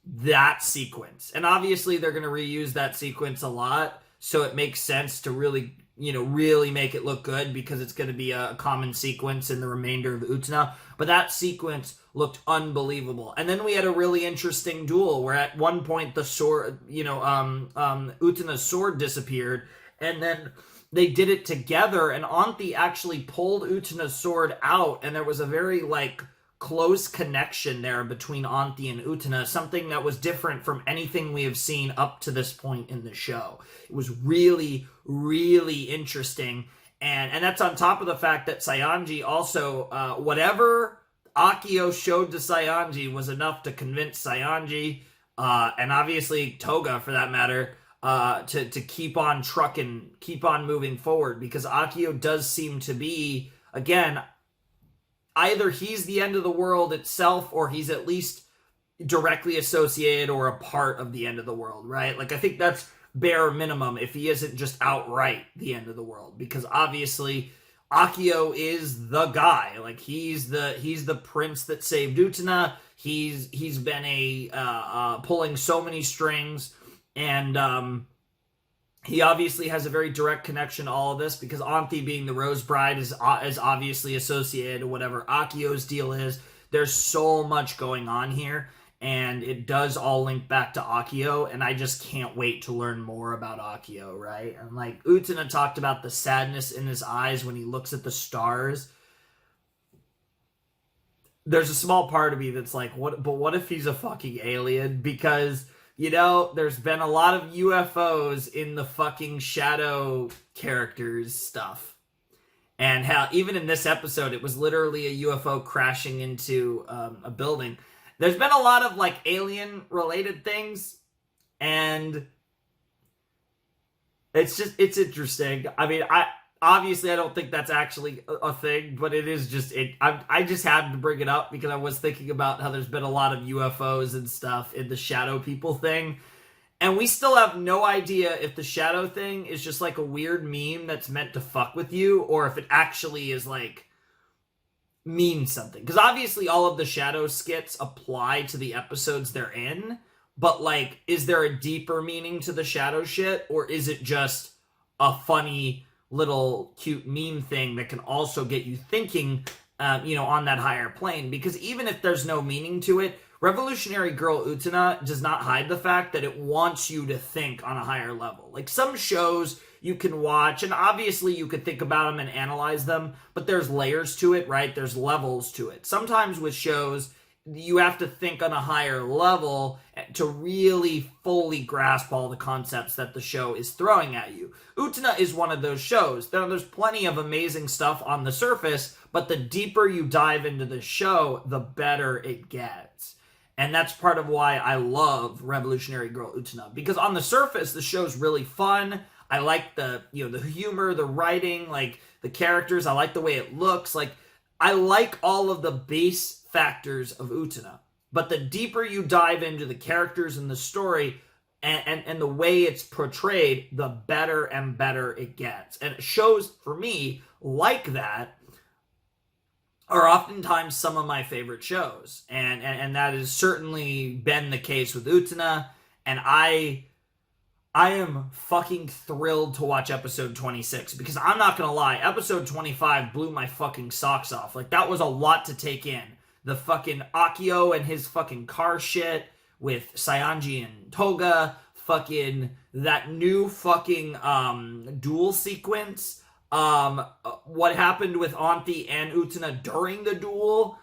S1: that sequence. And obviously they're going to reuse that sequence a lot, so it makes sense to really make it look good, because it's going to be a common sequence in the remainder of Utena. But that sequence looked unbelievable. And then we had a really interesting duel where at one point the sword, Utena's sword disappeared, and then they did it together, and Auntie actually pulled Utena's sword out, and there was a very, like, close connection there between Auntie and Utena, something that was different from anything we have seen up to this point in the show. It was really, really interesting, and that's on top of the fact that Saionji also, whatever Akio showed to Saionji was enough to convince Saionji, and obviously Toga for that matter, to keep on trucking, keep on moving forward, because Akio does seem to be, again, either he's the end of the world itself, or he's at least directly associated or a part of the end of the world, right? Like, I think that's bare minimum if he isn't just outright the end of the world, because obviously Akio is the guy. Like, he's the prince that saved Utena. He's been pulling so many strings, and he obviously has a very direct connection to all of this, because Auntie being the Rose Bride is obviously associated to whatever Akio's deal is. There's so much going on here, and it does all link back to Akio, and I just can't wait to learn more about Akio, right? And like Utena talked about the sadness in his eyes when he looks at the stars. There's a small part of me that's like, what if he's a fucking alien? Because, you know, there's been a lot of UFOs in the fucking Shadow characters stuff. And how, even in this episode, it was literally a UFO crashing into a building. There's been a lot of, like, alien-related things, and it's interesting. I mean, obviously, I don't think that's actually a thing, but it is just, I just had to bring it up because I was thinking about how there's been a lot of UFOs and stuff in the Shadow people thing. And we still have no idea if the Shadow thing is just like a weird meme that's meant to fuck with you, or if it actually is like, means something. Because obviously all of the Shadow skits apply to the episodes they're in, but like, is there a deeper meaning to the Shadow shit, or is it just a funny little cute meme thing that can also get you thinking, on that higher plane? Because even if there's no meaning to it, Revolutionary Girl Utena does not hide the fact that it wants you to think on a higher level. Like, some shows you can watch, and obviously you could think about them and analyze them, but there's layers to it, right? There's levels to it. Sometimes with shows, you have to think on a higher level to really fully grasp all the concepts that the show is throwing at you. Utena is one of those shows. There's plenty of amazing stuff on the surface, but the deeper you dive into the show, the better it gets. And that's part of why I love Revolutionary Girl Utena. Because on the surface, the show's really fun. I like the humor, the writing, like the characters. I like the way it looks. Like, I like all of the base factors of Utena. But the deeper you dive into the characters and the story and the way it's portrayed, the better and better it gets. And shows, for me, like that, are oftentimes some of my favorite shows. And that has certainly been the case with Utena. And I am fucking thrilled to watch episode 26. Because I'm not gonna lie, episode 25 blew my fucking socks off. Like, that was a lot to take in. The fucking Akio and his fucking car shit with Saionji and Toga. Fucking that new fucking duel sequence. What happened with Anti and Utena during the duel.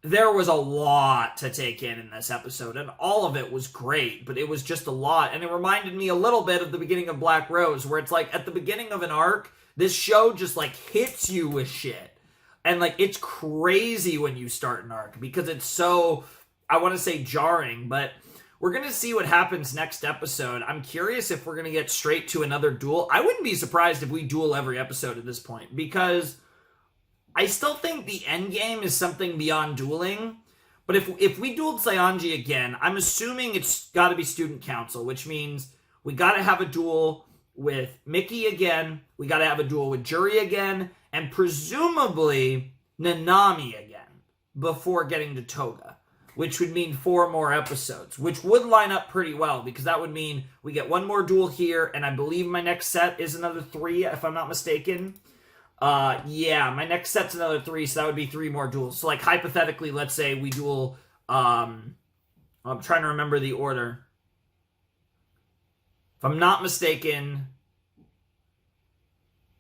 S1: There was a lot to take in this episode, and all of it was great, but it was just a lot, and it reminded me a little bit of the beginning of Black Rose, where it's like, at the beginning of an arc, this show just, like, hits you with shit, and, like, it's crazy when you start an arc, because it's so, I want to say jarring, but we're going to see what happens next episode. I'm curious if we're going to get straight to another duel. I wouldn't be surprised if we duel every episode at this point, because I still think the end game is something beyond dueling. But if we dueled Saionji again, I'm assuming it's got to be student council, which means we got to have a duel with Miki again, we got to have a duel with Juri again, and presumably Nanami again before getting to Toga, which would mean 4 more episodes, which would line up pretty well, because that would mean we get 1 more duel here, and I believe my next set is another 3, if I'm not mistaken. Yeah, my next set's another 3, so that would be 3 more duels. So, like, hypothetically, let's say we duel, I'm trying to remember the order. If I'm not mistaken,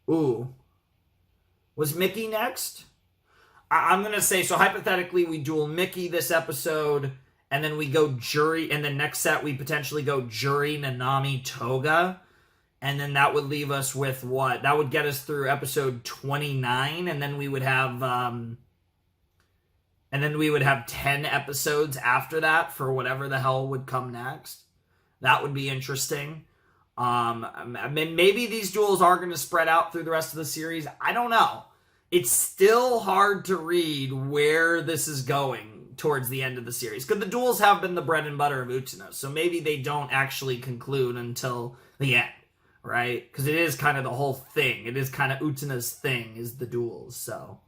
S1: was Miki next? I'm going to say, so hypothetically, we duel Miki this episode, and then we go Juri, and then next set we potentially go Juri, Nanami, Toga. And then that would leave us with what? That would get us through episode 29, and then we would have 10 episodes after that for whatever the hell would come next. That would be interesting. I mean, maybe these duels are going to spread out through the rest of the series. I don't know. It's still hard to read where this is going towards the end of the series, because the duels have been the bread and butter of Utena, so maybe they don't actually conclude until the end. Right? Because it is kind of the whole thing. It is kind of Utena's thing, is the duels. So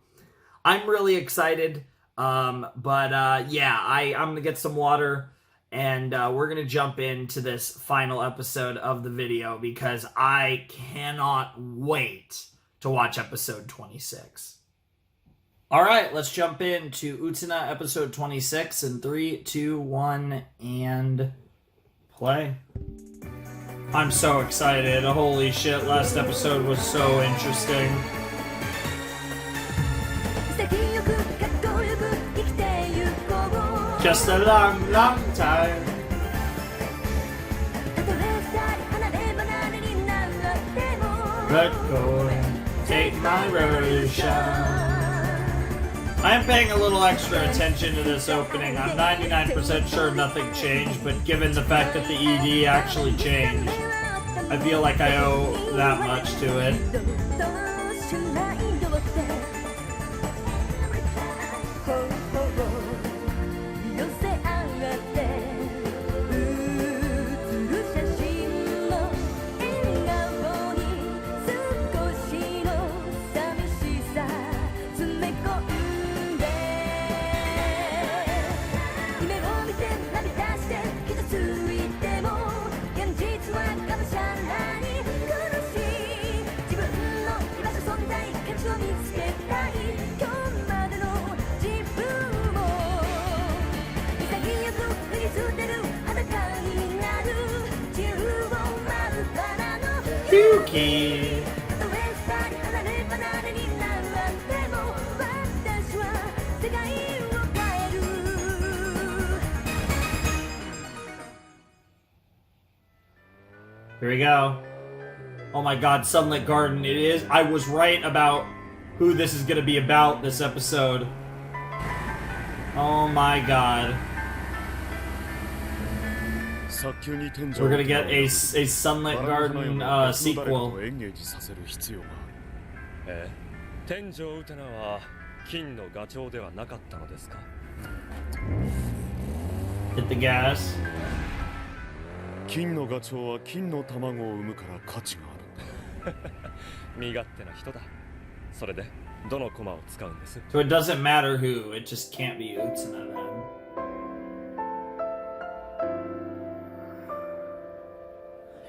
S1: I'm really excited. I'm going to get some water, and we're going to jump into this final episode of the video, because I cannot wait to watch episode 26. All right, let's jump into Utena episode 26 in 3, 2, 1, and play. I'm so excited. Holy shit, last episode was so interesting. Just a long, long time. But go and take my version. I am paying a little extra attention to this opening. I'm 99% sure nothing changed, but given the fact that the ED actually changed, I feel like I owe that much to it. Yuki. Here we go. Oh my god, Sunlit Garden. It is. I was right about who this is going to be about this episode. Oh my god. We're gonna get a Sunlit Garden sequel.
S8: 天井ウテナは金のガチョウではなかったのですか
S1: Hit the gas.
S7: 金のガチョウは金の卵を産むから価値がある。
S8: 身勝手な人だ。それでどの駒を使うんです
S1: So it doesn't matter who, it just can't be Utena then.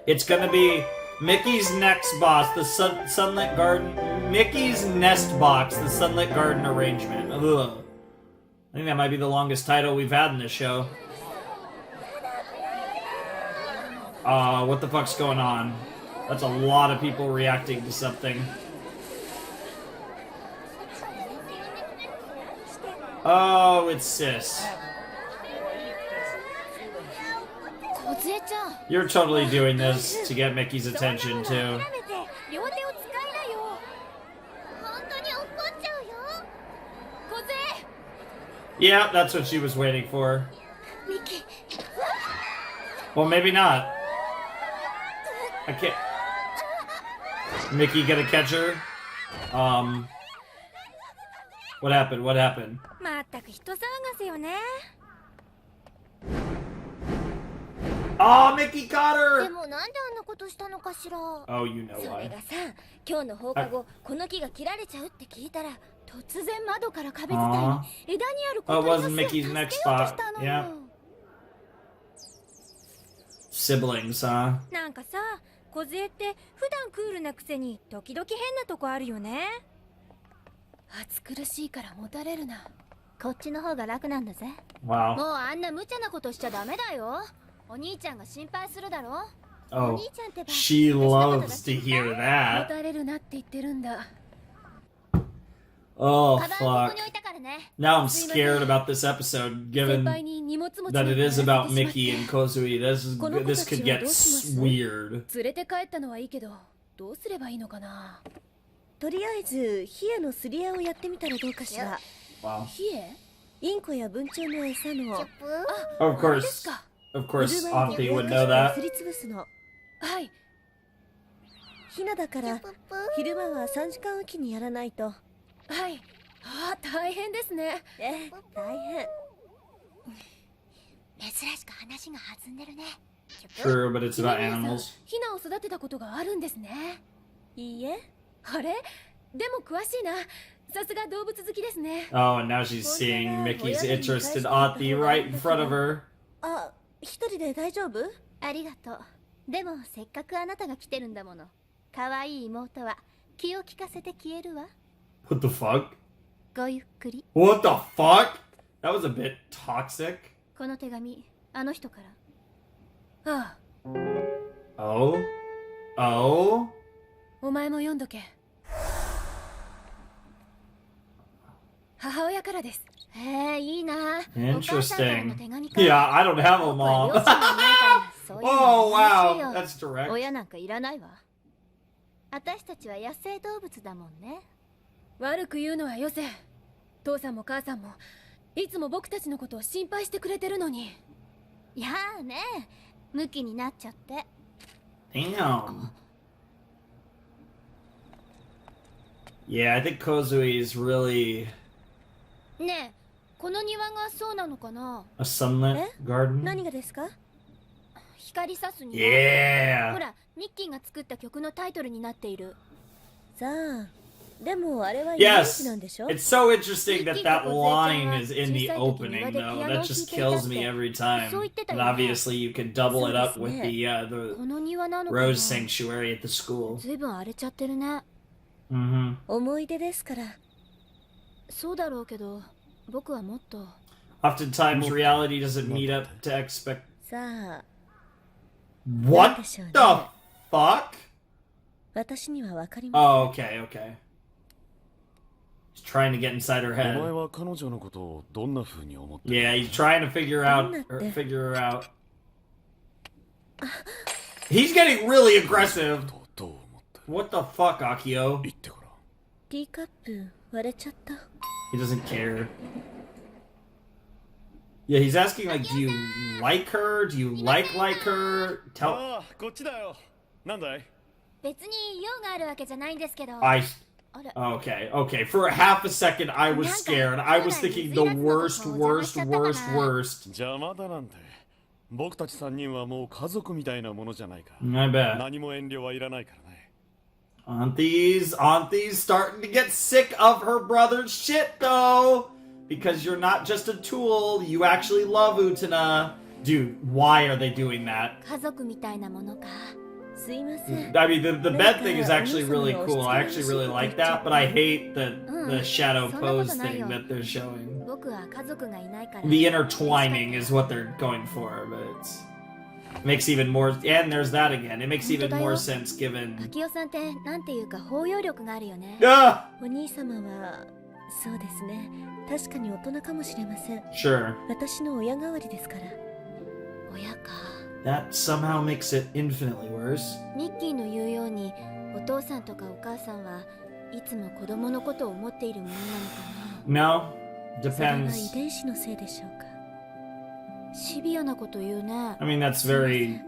S1: It's gonna be Mickey's next boss, the Sunlit Garden. Mickey's nest box, the Sunlit Garden arrangement. Ugh. I think that might be the longest title we've had in this show. What the fuck's going on? That's a lot of people reacting to something. Oh, it's Sis. You're totally doing this to get Mickey's attention, too. Yeah, that's what she was waiting for. Well, maybe not. I can't... Mickey gonna catch her? What happened? What happened? Oh, Mickey caught her! Oh, you know why.
S3: 今日の放課後この木が切られちゃうって聞いたら突然窓から壁伝いに枝にある小鳥の巣を助けようとしたの。
S1: Yeah. Siblings, huh?
S3: なんかさ、梢って普段クールなくせに時々変なとこあるよね。
S5: 暑苦しいからもたれるな。
S3: こっちの方が楽なんだぜ。
S1: Wow.
S2: もうあんな無茶なことしちゃダメだよ。お兄ちゃんが心配するだろ。
S1: Oh, she loves to hear
S5: も
S1: that.
S5: たれるなって言ってるんだ。
S1: Oh,
S2: カバン
S1: fuck.
S2: ここに置いたからね。
S1: Now I'm scared about this episode,
S5: 先
S1: given
S5: 輩に荷物持ち
S1: that it is
S5: なん
S1: about
S5: てやらせて
S1: Mickey
S5: し
S1: and
S5: まっ
S1: Kozui. This could get weird.
S5: て連れて帰ったのはいいけど、どうすればいいのかな。
S3: とりあえずヒエのすり合いをやってみたらどうかしら。
S1: Wow.
S5: ヒエ？
S3: インコや文鳥の餌の
S1: Of
S5: これで
S1: course.
S5: すか。
S1: Of course,
S3: ウルワイ
S1: Auntie
S3: で
S1: would know that.
S3: すりつぶすの。
S5: はい。
S3: ヒナだから昼間は3時間おきにやらないと。
S5: はい。ああ、大変ですね。
S3: 大変。
S4: 珍しく話が弾んでるね。
S1: True, but it's about
S5: ヒナ
S1: animals.
S5: ヒナを育てたことがあるんですね。
S3: いいえ。
S5: あれ？でも詳しいな。さすが動物好きですね。
S1: Oh, and now she's seeing Mickey's interest in Auntie right in front of her.
S3: あ、一人で大丈夫？
S2: ありがとう。でもせっかくあなたが来てるんだもの。可愛い妹は気を利かせて消えるわ。
S1: What the fuck?
S4: ごゆっくり。
S1: What the fuck? That was a bit toxic.
S2: この手紙あの人から。
S5: ああ、
S1: Oh? Oh?
S5: お前も読んどけ。母親からです。
S2: へえ、いいな。お母さんからの
S1: Interesting.
S2: 手紙か。
S1: Yeah, I don't have a
S2: 僕は
S1: mom.
S2: 両親がいないからそういうの
S1: Oh,
S2: は
S1: wow.
S2: 楽しいよ。
S1: That's direct.
S2: 親なんかいらないわ。
S4: 私たちは野生動物だもんね。
S5: 悪く言うのはよせ。父さんも母さんもいつも僕たちのことを心配してくれてるのに。
S4: やあね、ムキになっちゃって。
S1: Damn. Yeah, I think Kozui is really
S2: ねえ、この庭がそうなのかな。
S1: a sunlit garden.
S3: 何がですか？
S2: 光さす庭。ほ
S1: Yeah.
S2: ら、ミッキーが作った曲のタイトルになっている。
S3: さあ、でもあれはイメー
S1: Yes.
S3: ジなんでしょ？
S1: It's so interesting that that line is in the opening, though. That just kills me every time. And obviously, you can double it up with the
S2: この庭なのかな。
S1: rose sanctuary at the school.
S2: ずいぶん荒れちゃってるね。
S1: Mm-hmm.
S3: 思い出ですから。
S2: そうだろうけど、僕はもっと。
S1: Oftentimes, reality doesn't meet up to expect.
S3: さあ、
S1: What the fuck?
S3: 私にはわかりません。
S1: Oh, okay, okay. He's trying to get inside her
S7: お前
S1: head.
S7: は彼女のことをどんな風に思ってる？
S1: Yeah, he's trying to figure her out. He's getting really aggressive.
S7: どう思ってる？
S1: What the fuck, Akio?
S7: 言ってごらん。
S3: ティーカップ割れちゃった。
S1: He doesn't care. Yeah, he's asking like, do you like her? Do you like her? Tell.
S8: ああ、こっちだよ。なんだい？
S2: 別に用があるわけじゃないんですけど。
S1: I.
S2: あれ、
S1: Okay, okay. For half a second, I was scared. I was thinking the worst.
S8: 邪魔だなんて。僕たち3人はもう家族みたいなものじゃないか。
S1: I bet.
S8: 何も遠慮はいらないからね。
S1: Auntie's starting to get sick of her brother's shit, though. Because you're not just a tool, you actually love Utena. Dude, why are they doing that?
S2: 家族みたいなものか。
S3: すいません。
S1: I mean, the bed thing is actually really cool. I actually really like that, but I hate the shadow pose thing that they're showing.
S2: 僕は家族がいないから。
S1: The intertwining is what they're going for, but it makes even more. And there's that again. It makes even more sense
S2: ア
S1: given.
S2: キオさんってなんていうか包容力があるよね。
S1: Ah,
S3: お兄様はそうですね。確かに大人かもしれません。
S1: sure.
S3: 私の親代わりですから。
S2: 親か。
S1: That somehow makes it infinitely worse.
S2: ミッキーの言うように、お父さんとかお母さんはいつも子供のことを思っているものなのかな。
S1: No,
S3: それは遺
S1: depends.
S3: 伝子のせいでしょうか。
S2: シビアなこと言うね。
S1: I mean, that's very.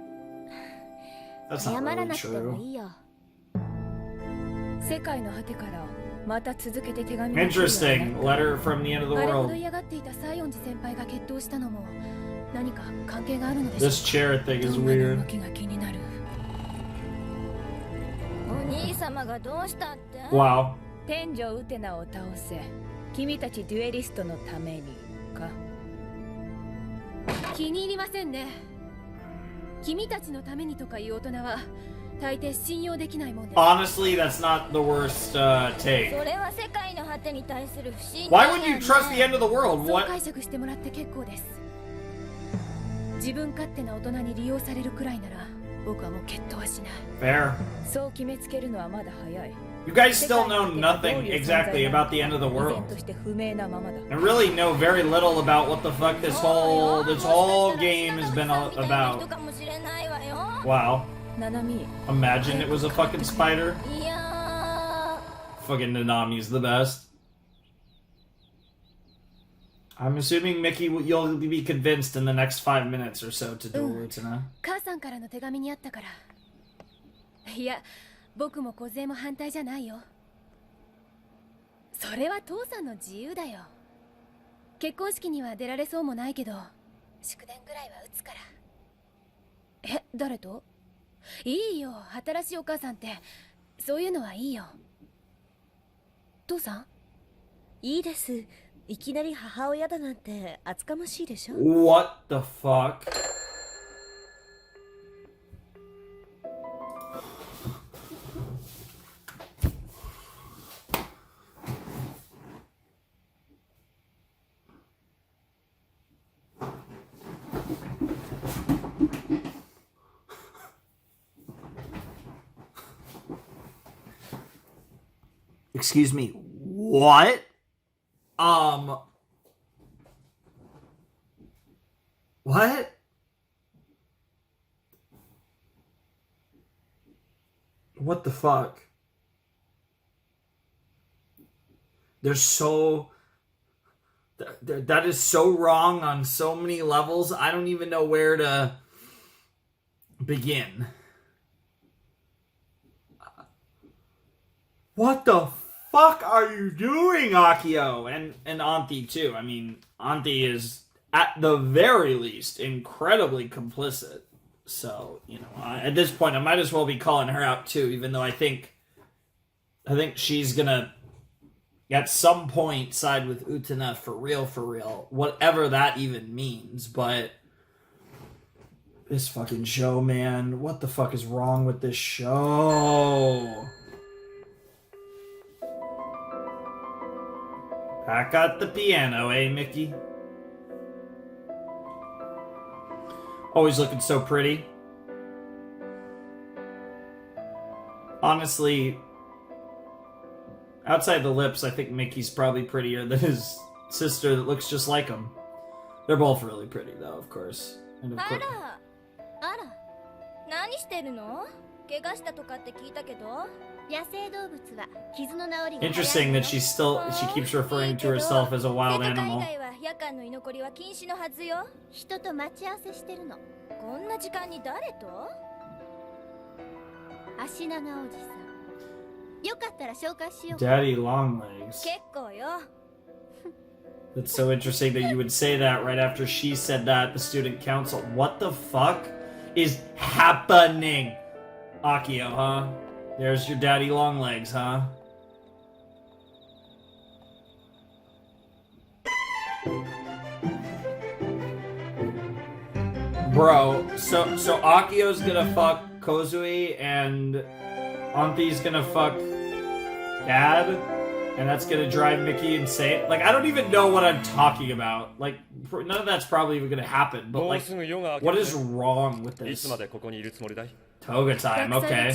S1: That's
S2: 謝
S1: not
S2: ら
S1: really
S2: なくても
S1: true.
S2: いいよ。
S5: 世界の果てからまた続けて手紙
S1: Interesting. Letter from the end of the
S5: あれほど
S1: world.
S5: 嫌がっていた西園寺先輩が決闘したのも何か関係があるのでしょう
S1: This chair thing
S5: か。
S1: is
S5: どんなに動
S1: weird.
S5: きが気になる。
S3: お兄様がどうしたって？
S1: Wow.
S9: 天女ウテナを倒せ。君たちデュエリストのためにか。
S5: 気に入りませんね。君たちのためにとかいう大人は大抵信用できないもんです。
S1: Honestly, that's not the worst take.
S3: それは世界の果てに対する不信
S1: Why would you trust the end of the world?
S5: そう
S1: What?
S5: 解釈してもらって結構です。自分勝手な大人に利用されるくらいなら僕はもう決闘はしない。
S1: Fair.
S9: そう決めつけるのはまだ早い。
S1: You guys still know nothing exactly about the end of the
S9: 依然
S1: world.
S9: として不明なままだ。
S1: I really know very little about what the fuck this whole game has been all about.
S3: かもしれないわよ。
S1: Wow.
S9: ナナミ、
S1: Imagine it was a fucking spider.
S3: いや
S1: Fucking Nanami's the best. I'm assuming Miki, you'll be convinced in the next 5 minutes or so to duel Utena.
S5: 母さんからの手紙にあったから。いや、僕も小勢も反対じゃないよ。それは父さんの自由だよ。結婚式には出られそうもないけど、祝電ぐらいは打つから。え、誰と？いいよ、新しいお母さんって。そういうのはいいよ。父さん？
S3: いいです。いきなり母親だなんて厚かましいでしょ。
S1: What the fuck? Excuse me, what? What? What the fuck? That is so wrong on so many levels. I don't even know where to begin. What the fuck are you doing, Akio? And Auntie too. I mean, Auntie is at the very least incredibly complicit. So, you know, at this point I might as well be calling her out too, even though I think she's gonna at some point side with Utena for real, whatever that even means. But this fucking show, man, what the fuck is wrong with this show? Back at the piano, eh, Miki? Always looking so pretty. Honestly, outside the lips, I think Mickey's probably prettier than his sister that looks just like him. They're both really pretty, though, of course. And of course.
S3: あら、何してるの？怪我したとかって聞いたけど。
S4: 野生動物は傷の治りが早いの。
S1: Interesting that she keeps referring to herself as a wild animal.
S3: 生徒会以外は夜間の居残りは禁止のはずよ。
S4: 人と待ち合わせしてるの。
S3: こんな時間に誰と？
S4: 足長おじさん。よかったら紹介しよう。
S1: Daddy Longlegs.
S3: 結構よ。
S1: That's so interesting that you would say that right after she said that at the student council. What the fuck is happening? Akio, huh? There's your daddy Longlegs, huh? Bro, so Akio's gonna fuck Kozui and Auntie's gonna fuck Dad, and that's gonna drive Miki insane. Like, I don't even know what I'm talking about. Like, none of that's probably even gonna happen. But like, what is wrong with this? Toga time, okay.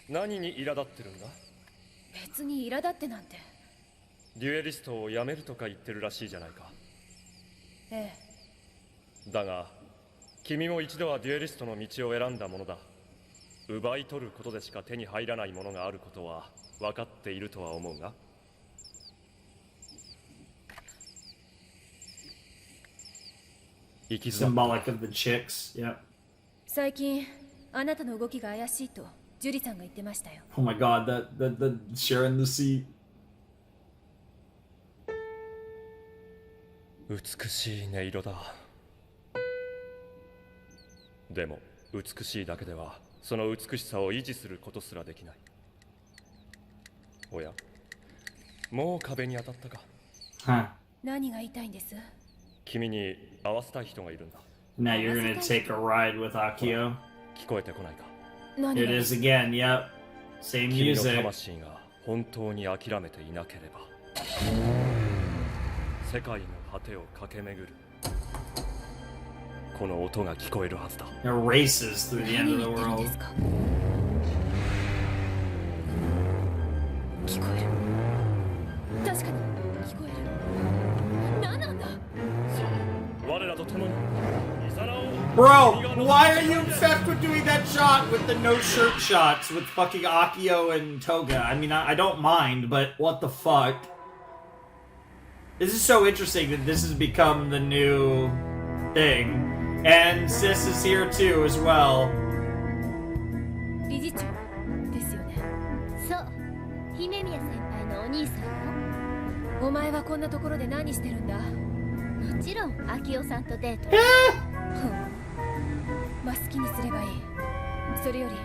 S8: 何に苛立ってるんだ？
S5: 別に苛立ってなんて。
S8: デュエリストを辞めるとか言ってるらしいじゃないか。
S5: ええ。
S8: だが、君も一度はデュエリストの道を選んだものだ。奪い取ることでしか手に入らないものがあることは分かっているとは思うが。
S1: Symbolic of the chicks, yep.
S5: 最近あなたの動きが怪しいとジュリさんが言ってましたよ。
S1: Oh my god, the sharing the seat.
S8: 美しい音色だ。でも美しいだけではその美しさを維持することすらできない。おや、もう壁に当たったか。
S1: Huh.
S5: 何が言いたいんです？
S8: 君に会わせたい人がいるんだ。
S1: Now you're gonna take a ride with Akio.
S8: 聞こえてこないか。
S1: It is again, yep. Same
S8: 君の
S1: music.
S8: 魂が本当に諦めていなければ、世界の果てを駆け巡る。この音が聞こえるはずだ。
S1: It races through the end of the world.
S5: 聞こえる。確かに聞こえる。何なんだ。
S8: 我らと共にイザナを。
S1: Bro, why are you obsessed with doing that shot with the no shirt shots with fucking Akio and Toga? I mean, I don't mind, but what the fuck? This is so interesting that this has become the new thing. And Sis is here too as well.
S5: 理事長ですよね。
S4: そう、姫宮先輩のお兄さんよ。
S5: お前はこんなところで何してるんだ？
S4: もちろん、秋代さんとデート。
S5: まあ好きにすればいい。それより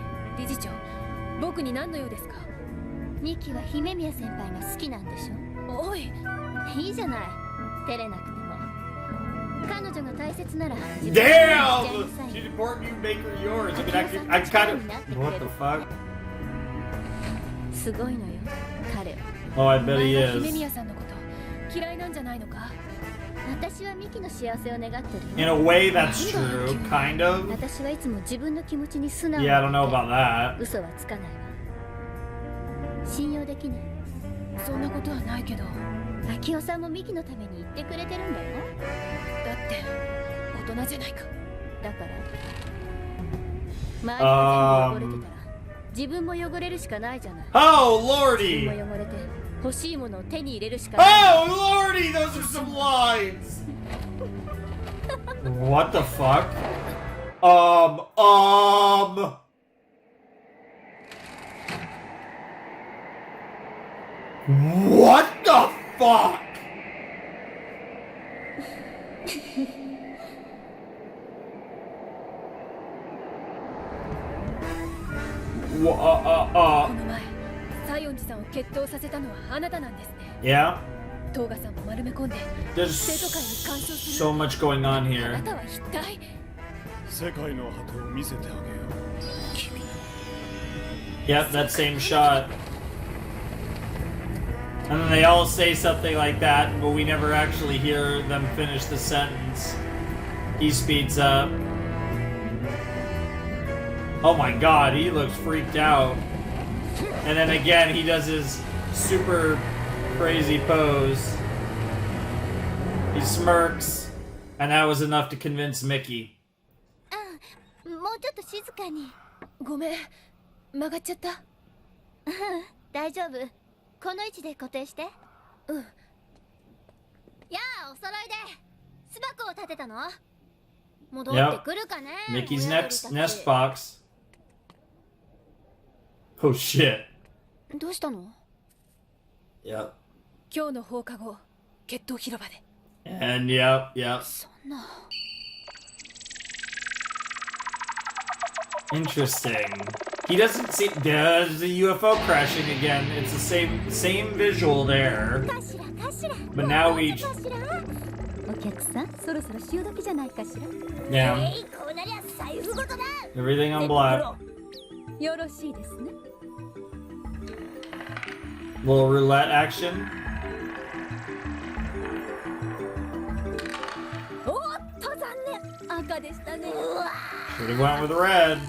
S5: 理事長、僕に何の用ですか？
S4: ミキは姫宮先輩が好きなんでしょ。
S5: おい、
S4: いいじゃない。照れなくても。彼女が大切なら。
S1: Damn! She's important. You make her yours. I mean, I kind of. What the fuck?
S4: すごいのよ、彼は。
S1: Oh, I bet he is.
S5: 姫宮さんのこと嫌いなんじゃないのか？
S4: 私はミキの幸せを願ってるよ。
S1: In a way, that's true, kind of.
S4: 私はいつも自分の気持ちに素直に。
S1: Yeah, I don't know about that.
S4: 嘘はつかないわ。信用できない。
S5: そんなことはないけど。
S4: 秋代さんもミキのために言ってくれてるんだよ。
S5: だって大人じゃないか。
S4: だから周りが全部汚れてたら自分も汚れるしかないじゃない。
S1: Oh
S4: 自分
S1: lordy!
S4: も汚れて欲しいものを手に入れるしかない。
S1: Oh lordy! Those are some lines! What the fuck? What the fuck? Wha-
S5: この前西園寺さんを決闘させたのはあなたなんですね。
S1: Yeah?
S5: トーガさんも丸め込んで
S1: There's
S5: 生徒会に干渉す
S1: so
S5: る。
S1: much going on
S5: あ
S1: here.
S5: なたは一体。
S7: 世界の果てを見せてあげよう君。
S1: Yep, that same shot. And then they all say something like that, but we never actually hear them finish the sentence. He speeds up. Oh my god, he looks freaked out. And then again, he does his super crazy pose. He smirks, and that was enough to convince Miki.
S4: もうちょっと静かに。
S5: ごめん、曲がっちゃった。
S4: 大丈夫。この位置で固定して。
S5: うん。
S4: やあ、お揃いで巣箱を立てたの？戻ってくるかね。
S1: Mickey's nest box. Oh shit.
S5: どうしたの？
S1: Yep.
S5: 今日の放課後、決闘広場で。
S1: And yep.
S5: そんな。
S1: Interesting. He doesn't see. There's the UFO crashing again. It's the same visual there. But now we.
S4: お客さん、そろそろ潮時じゃないかしら。
S1: Yeah.
S4: こうなりゃ財布ごとだ。
S1: Everything on black.
S4: よろしいですね。
S1: Little roulette action.
S4: おっと残念。赤でしたね。
S1: Should have went with red.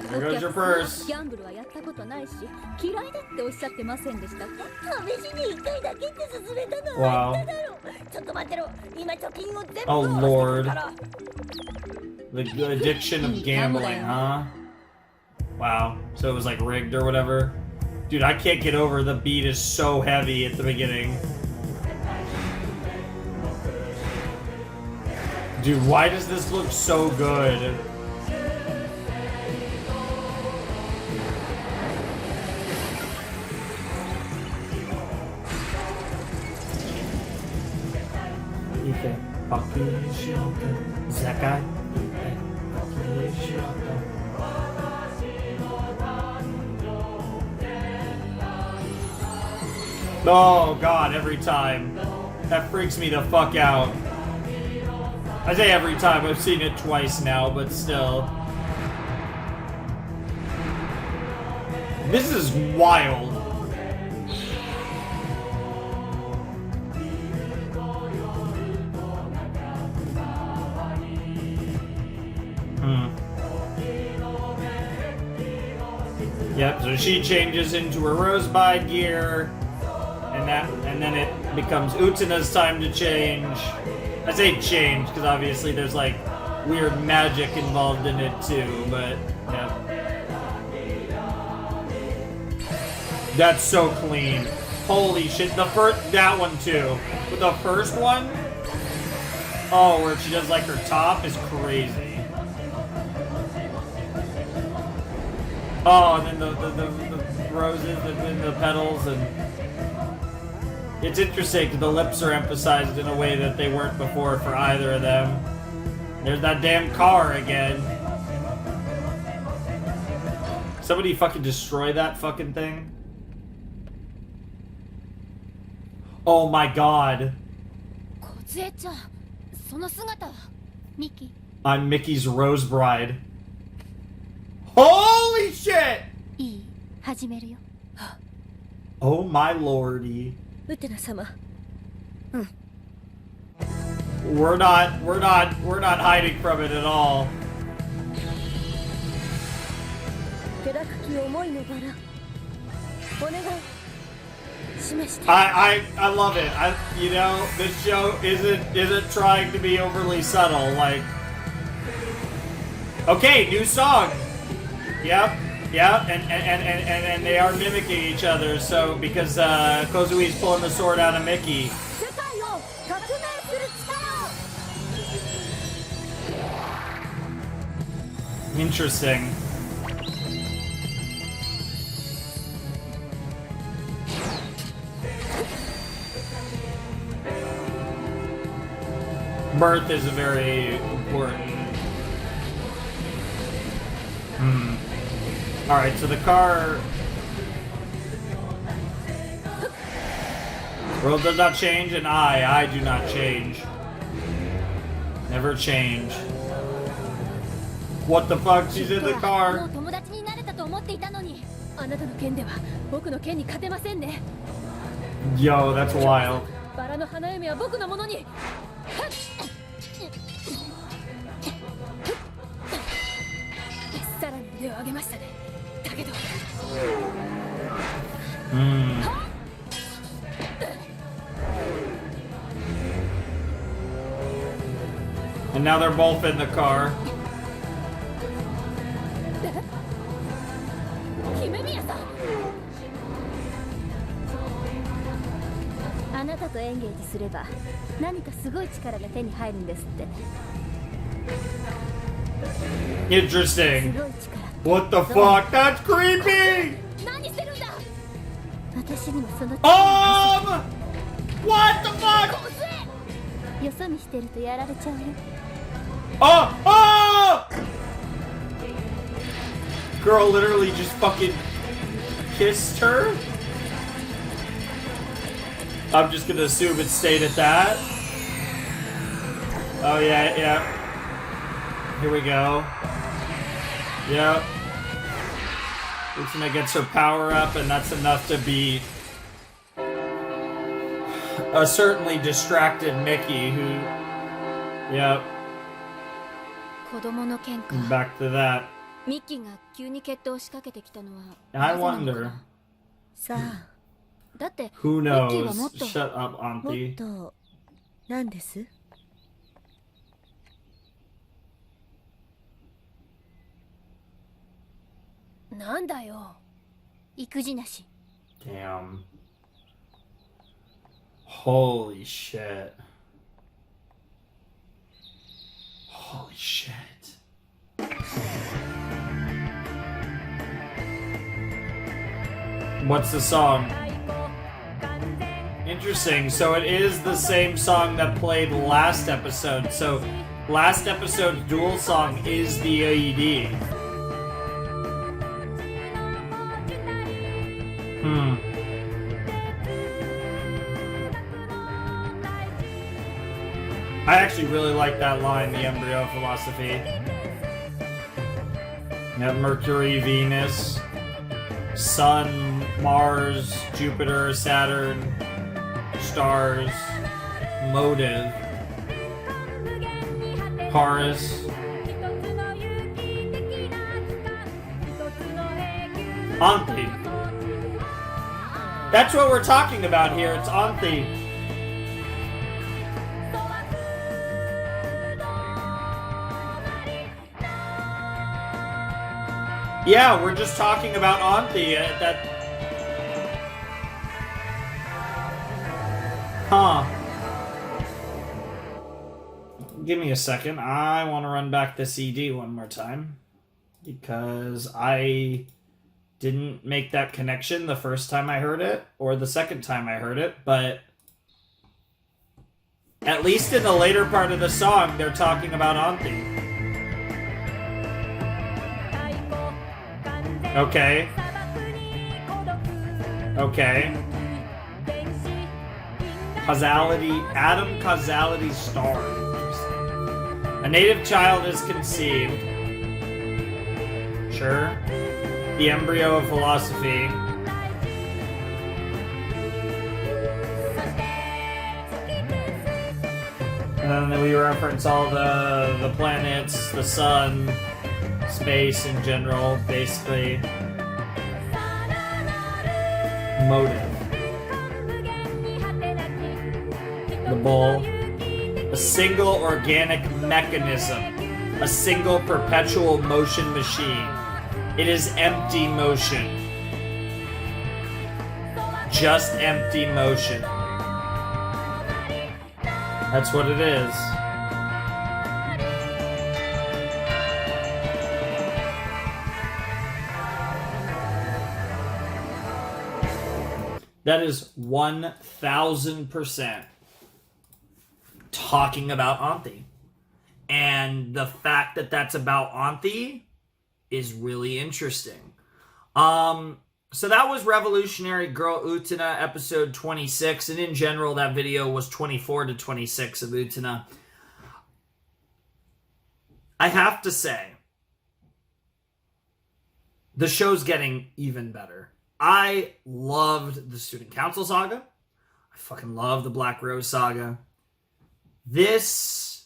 S1: There goes your purse.
S4: ギャンブルはやったことないし、嫌いだっておっしゃってませんでしたか？試しに1回だけって勧めたのはあんただろ。ちょっと待ってろ。今貯金を全部
S1: Oh
S4: 下ろして
S1: Lord.
S4: るから。
S1: The addiction of gambling, huh? Wow. So it was like rigged or whatever. Dude, I can't get over the beat is so heavy at the beginning. Dude, why does this look so good? Oh god, every time. That freaks me the fuck out. I say every time, I've seen it twice now, but still. This is wild. Yep, so she changes into her Rosebud gear, and then it becomes Utena's time to change. I say change because obviously there's like weird magic involved in it too, but yeah. That's so clean. Holy shit, that one too. But the first one, oh, where she does like her top is crazy. Oh, and then the roses and the petals, and it's interesting because the lips are emphasized in a way that they weren't before for either of them. There's that damn car again. Somebody fucking destroy that fucking thing. Oh my god.
S5: 梢ちゃん、その姿は。
S4: ミキ。
S1: I'm Mickey's Rose Bride. Holy shit!
S4: いい、始めるよ。
S1: Oh my lordy.
S4: ウテナ様。
S1: We're not hiding from it at all.
S4: 寺垣思いのバラ。
S1: I love it. You know, this show isn't trying to be overly subtle. Like, okay, new song. Yep, and they are mimicking each other. So because Kozui's pulling the sword out of Miki. Interesting. Birth is a very important. Alright, so the car. World does not change, and I do not change. Never change. What the fuck? She's in the car. Yo, that's wild. And now they're both in the car. Interesting. What the fuck? That's creepy! What the fuck? Oh! Girl literally just fucking kissed her? I'm just gonna assume it stayed at that. Oh yeah. Here we go. Yep. Utena gets her power up, and that's enough to beat a certainly distracted Miki who... Yep. Back to that. I wonder. Who knows? Shut up, Auntie. Damn. Holy shit. Holy shit. What's the song? Interesting. So it is the same song that played last episode. So last episode's duel song is the AED. I actually really like that line, the embryo philosophy. Yeah, Mercury, Venus, Sun, Mars, Jupiter, Saturn, stars, motive, Horus, Auntie. That's what we're talking about here. It's Auntie. Yeah, we're just talking about Auntie. Huh. Give me a second. I want to run back the CD one more time. Because I didn't make that connection the first time I heard it, or the second time I heard it, but at least in the later part of the song, they're talking about Auntie. Okay. Causality, atom causality star. A native child is conceived. Sure. The embryo of philosophy. And then we reference all the planets, the sun, space in general, basically. motive. The bowl. A single organic mechanism. A single perpetual motion machine. It is empty motion. Just empty motion. That's what it is. That is 1000% talking about Auntie. And the fact that that's about Auntie is really interesting. So that was Revolutionary Girl Utena episode 26, and in general that video was 24 to 26 of Utena. I have to say, the show's getting even better. I loved the Student Council saga. I fucking love the Black Rose saga. This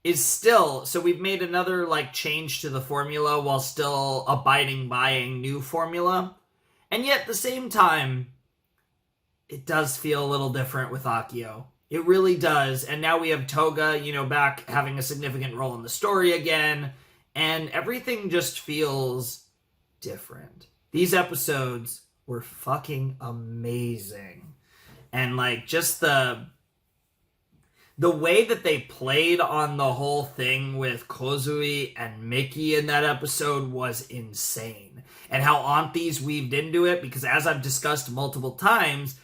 S1: is still, so we've made another like change to the formula while still abiding by a new formula. And yet at the same time, it does feel a little different with Akio. It really does. And now we have Toga, back having a significant role in the story again. And everything just feels different. These episodes were fucking amazing. And like just the way that they played on the whole thing with Kozui and Miki in that episode was insane. And how Auntie's weaved into it, because as I've discussed multiple times,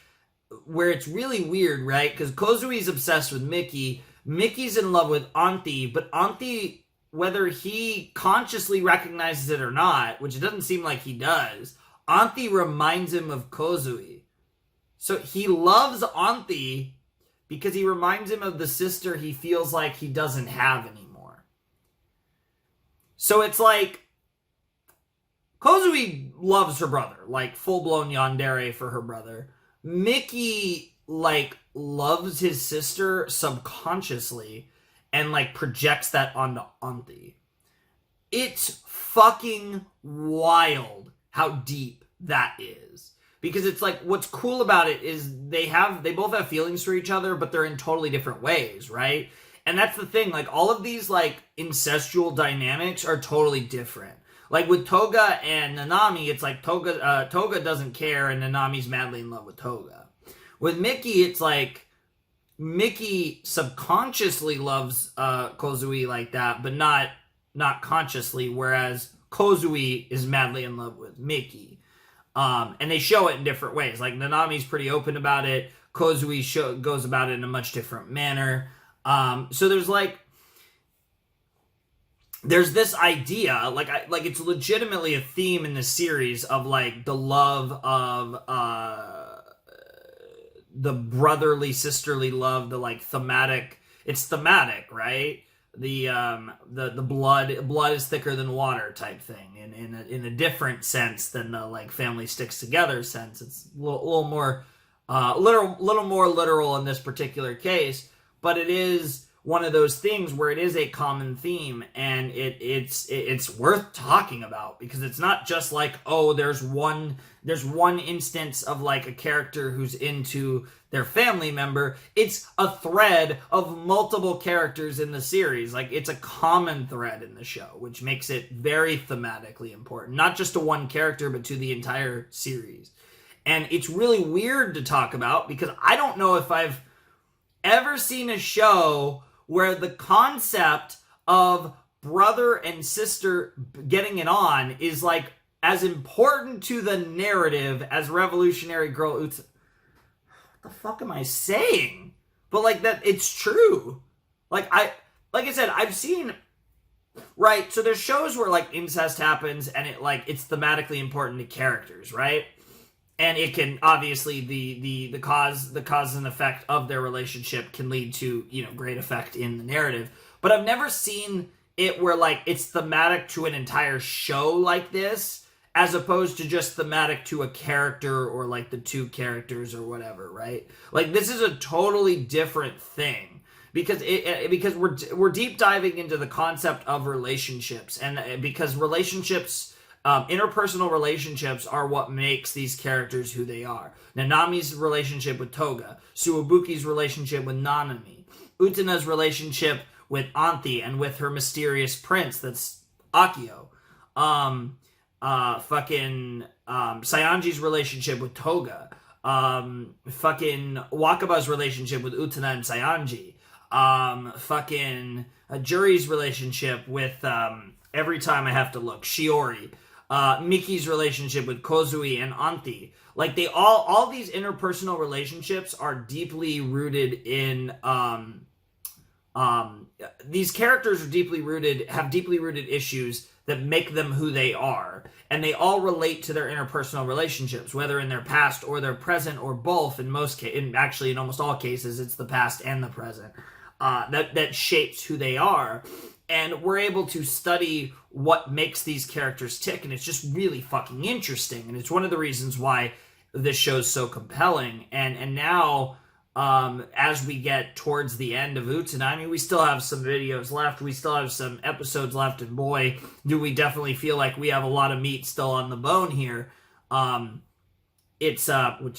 S1: where it's really weird, right? Because Kozui's obsessed with Miki, Miki's in love with Auntie, but Auntie, whether he consciously recognizes it or not, which it doesn't seem like he does, Auntie reminds him of Kozui. So he loves Auntie because he reminds him of the sister he feels like he doesn't have anymore. So it's like, Kozui loves her brother, like full-blown yandere for her brother. Miki, like, loves his sister subconsciously and, like, projects that onto Auntie. It's fucking wild how deep that is. Because it's like, what's cool about it is they both have feelings for each other, but they're in totally different ways, right? And that's the thing, like, all of these, like, incestual dynamics are totally different. Like, with Toga and Nanami, it's like Toga doesn't care and Nanami's madly in love with Toga. With Miki, it's like Miki subconsciously loves Kozui like that, but not consciously, whereas Kozui is madly in love with Miki. And they show it in different ways. Like, Nanami's pretty open about it. Kozui goes about it in a much different manner. So there's this idea, like it's legitimately a theme in the series of, like, the love of the brotherly, sisterly love, the, like, thematic. It's thematic, right? The blood is thicker than water type thing, in a different sense than the, like, family sticks together sense. It's a little more more literal in this particular case, but it is one of those things where it is a common theme, and it's worth talking about, because it's not just like, oh, there's one instance of, like, a character who's into their family member. It's a thread of multiple characters in the series. Like, it's a common thread in the show, which makes it very thematically important, not just to one character, but to the entire series. And it's really weird to talk about, because I don't know if I've ever seen a show where the concept of brother and sister getting it on is, like, as important to the narrative as Revolutionary Girl Utena. What the fuck am I saying? But, like, that, it's true. Like I said, I've seen, right, so there's shows where, like, incest happens and it's thematically important to characters, right? And it can, obviously, the cause and effect of their relationship can lead to, great effect in the narrative. But I've never seen it where, like, it's thematic to an entire show like this, as opposed to just thematic to a character or, like, the two characters or whatever, right? Like, this is a totally different thing. Because we're deep diving into the concept of relationships, and because relationships Interpersonal relationships are what makes these characters who they are. Nanami's relationship with Toga, Tsuobuki's relationship with Nanami, Utena's relationship with Anti and with her mysterious prince that's Akio. Sayanji's relationship with Toga. Wakaba's relationship with Utena and Sayanji. Juri's relationship with, every time I have to look, Shiori. Miki's relationship with Kozui and Anti. Like, they all these interpersonal relationships are deeply rooted in, these characters are have deeply rooted issues that make them who they are. And they all relate to their interpersonal relationships, whether in their past or their present or both. In almost all cases, it's the past and the present that shapes who they are. And we're able to study what makes these characters tick, and it's just really fucking interesting. And it's one of the reasons why this show's so compelling. And now, as we get towards the end of Utena, I mean, we still have some videos left, we still have some episodes left, and boy, do we definitely feel like we have a lot of meat still on the bone here. Which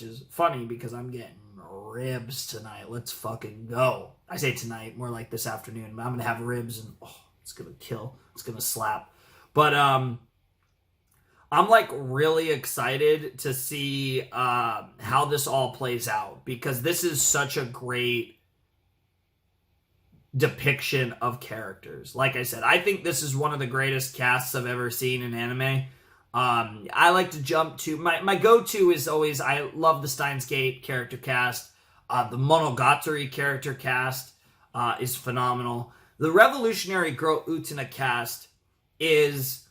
S1: is funny because I'm getting ribs tonight. Let's fucking go. I say tonight, more like this afternoon, but I'm gonna have ribs and it's gonna kill. It's gonna slap. But I'm like really excited to see how this all plays out, because this is such a great depiction of characters. Like I said, I think this is one of the greatest casts I've ever seen in anime. I like to jump to my go-to is always, I love the Steins Gate character cast. The Monogatari character cast is phenomenal. The Revolutionary Girl Utena cast is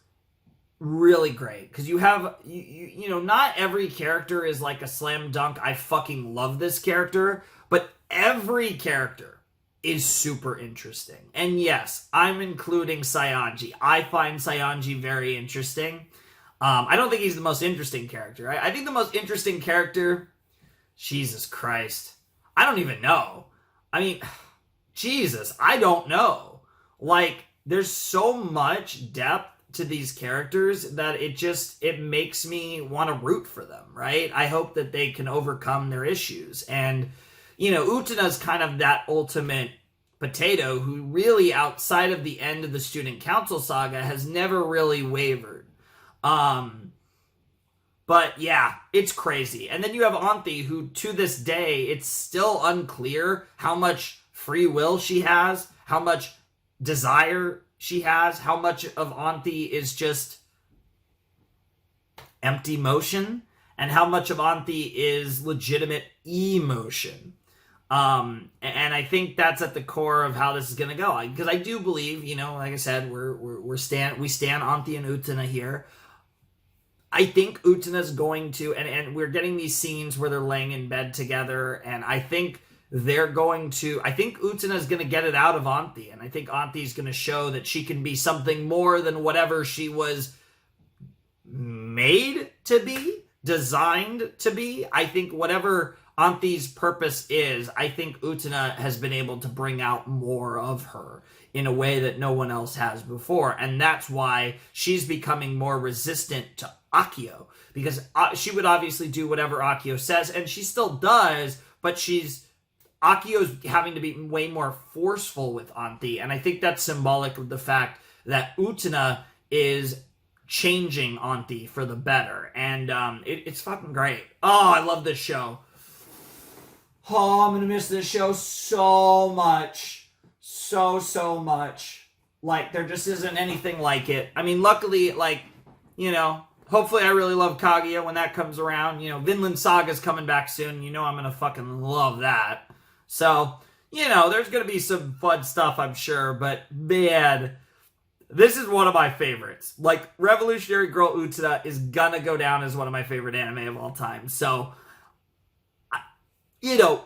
S1: really great, because you have, you know, not every character is like a slam dunk, I fucking love this character, but every character is super interesting. And yes, I'm including Sayanji. I find Sayanji very interesting. I don't think he's the most interesting character. I think the most interesting character, Jesus Christ, I don't even know. I mean, Jesus, I don't know. Like, there's so much depth to these characters that it makes me want to root for them, right? I hope that they can overcome their issues. And, you know, Utena's kind of that ultimate potato who really, outside of the end of the Student Council saga, has never really wavered. But yeah, it's crazy. And then you have Anti, who to this day, it's still unclear how much free will she has, how much desire she has, how much of Anti is just empty motion, and how much of Anti is legitimate emotion. And I think that's at the core of how this is gonna go. Because I do believe, you know, like I said, we stand Anti and Utena here. I think Utena's going to, and we're getting these scenes where they're laying in bed together, and I think Utena's going to get it out of Anti, and I think Anti's going to show that she can be something more than whatever she was made to be, designed to be. I think whatever Anti's purpose is, I think Utena has been able to bring out more of her in a way that no one else has before, and that's why she's becoming more resistant to Akio, because she would obviously do whatever Akio says, and she still does, but Akio's having to be way more forceful with Anti, and I think that's symbolic of the fact that Utena is changing Anti for the better, and it's fucking great. Oh, I love this show. Oh, I'm gonna miss this show so much. So much. Like, there just isn't anything like it. I mean, luckily, like, you know, hopefully I really love Kaguya when that comes around. You know, Vinland Saga's coming back soon. You know I'm gonna fucking love that. So, you know, there's gonna be some fun stuff, I'm sure. But, man, this is one of my favorites. Like, Revolutionary Girl Utena is gonna go down as one of my favorite anime of all time. So, you know,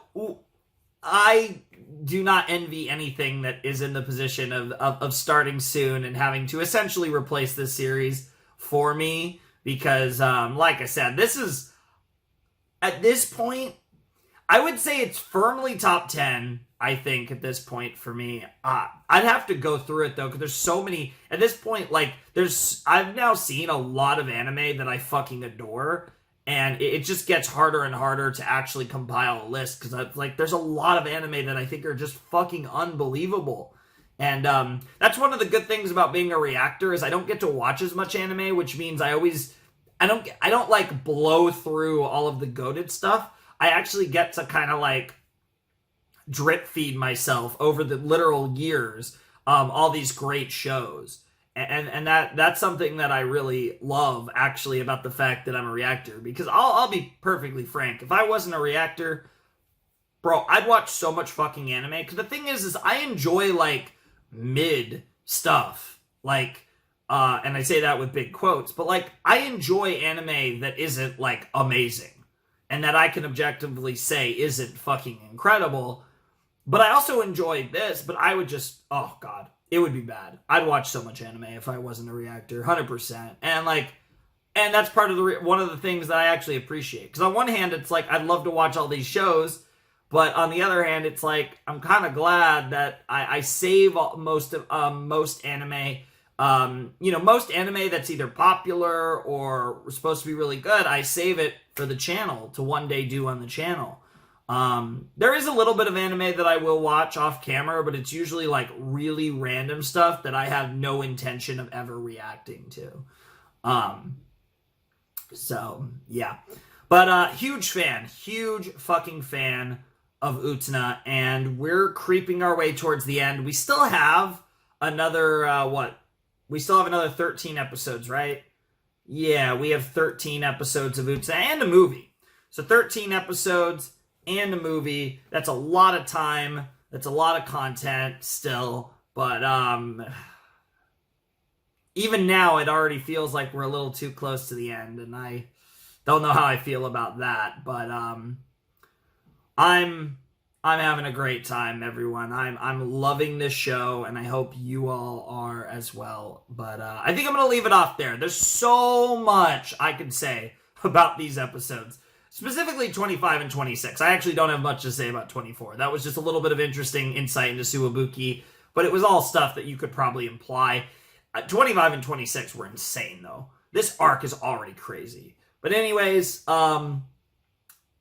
S1: I do not envy anything that is in the position of starting soon and having to essentially replace this series for me, because like I said, this is, at this point, I would say it's firmly top 10, I think, at this point for me. I'd have to go through it, though, because there's so many... At this point, like, I've now seen a lot of anime that I fucking adore, and it just gets harder and harder to actually compile a list, because, like, there's a lot of anime that I think are just fucking unbelievable. And that's one of the good things about being a reactor, is I don't get to watch as much anime, which means I don't, like, blow through all of the goated stuff. I actually get to kind of, like, drip feed myself over the literal years, all these great shows. And that's something that I really love, actually, about the fact that I'm a reactor. Because I'll be perfectly frank, if I wasn't a reactor, bro, I'd watch so much fucking anime. Because the thing is I enjoy, like, mid stuff. Like, and I say that with big quotes, but, like, I enjoy anime that isn't, like, amazing. And that I can objectively say isn't fucking incredible. But I also enjoyed this, but I would just, oh god, it would be bad. I'd watch so much anime if I wasn't a reactor, 100%. And like, and that's part of one of the things that I actually appreciate. Because on one hand, it's like, I'd love to watch all these shows, but on the other hand, it's like, I'm kind of glad that I save most anime. Most anime that's either popular or supposed to be really good, I save it for the channel to one day do on the channel. There is a little bit of anime that I will watch off camera, but it's usually like really random stuff that I have no intention of ever reacting to. So yeah, but huge fucking fan of Utena, and we're creeping our way towards the end. We still have another we still have another 13 episodes, right? Yeah, we have 13 episodes of Utena and a movie. So 13 episodes and a movie. That's a lot of time. That's a lot of content still. But even now, it already feels like we're a little too close to the end, and I don't know how I feel about that. But I'm having a great time, everyone. I'm loving this show, and I hope you all are as well. But I think I'm gonna leave it off there. There's so much I could say about these episodes. Specifically 25 and 26. I actually don't have much to say about 24. That was just a little bit of interesting insight into Tsuobuki, but it was all stuff that you could probably imply. 25 and 26 were insane, though. This arc is already crazy. But anyways, I'm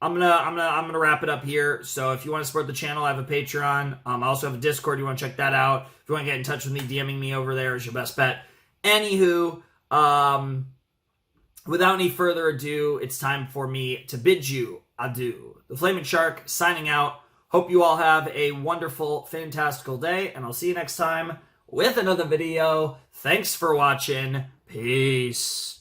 S1: gonna wrap it up here. So if you want to support the channel, I have a Patreon. I also have a Discord. You want to check that out. If you want to get in touch with me, DMing me over there is your best bet. Anywho, without any further ado, it's time for me to bid you adieu. The Flaming Shark signing out. Hope you all have a wonderful, fantastical day, and I'll see you next time with another video. Thanks for watching. Peace.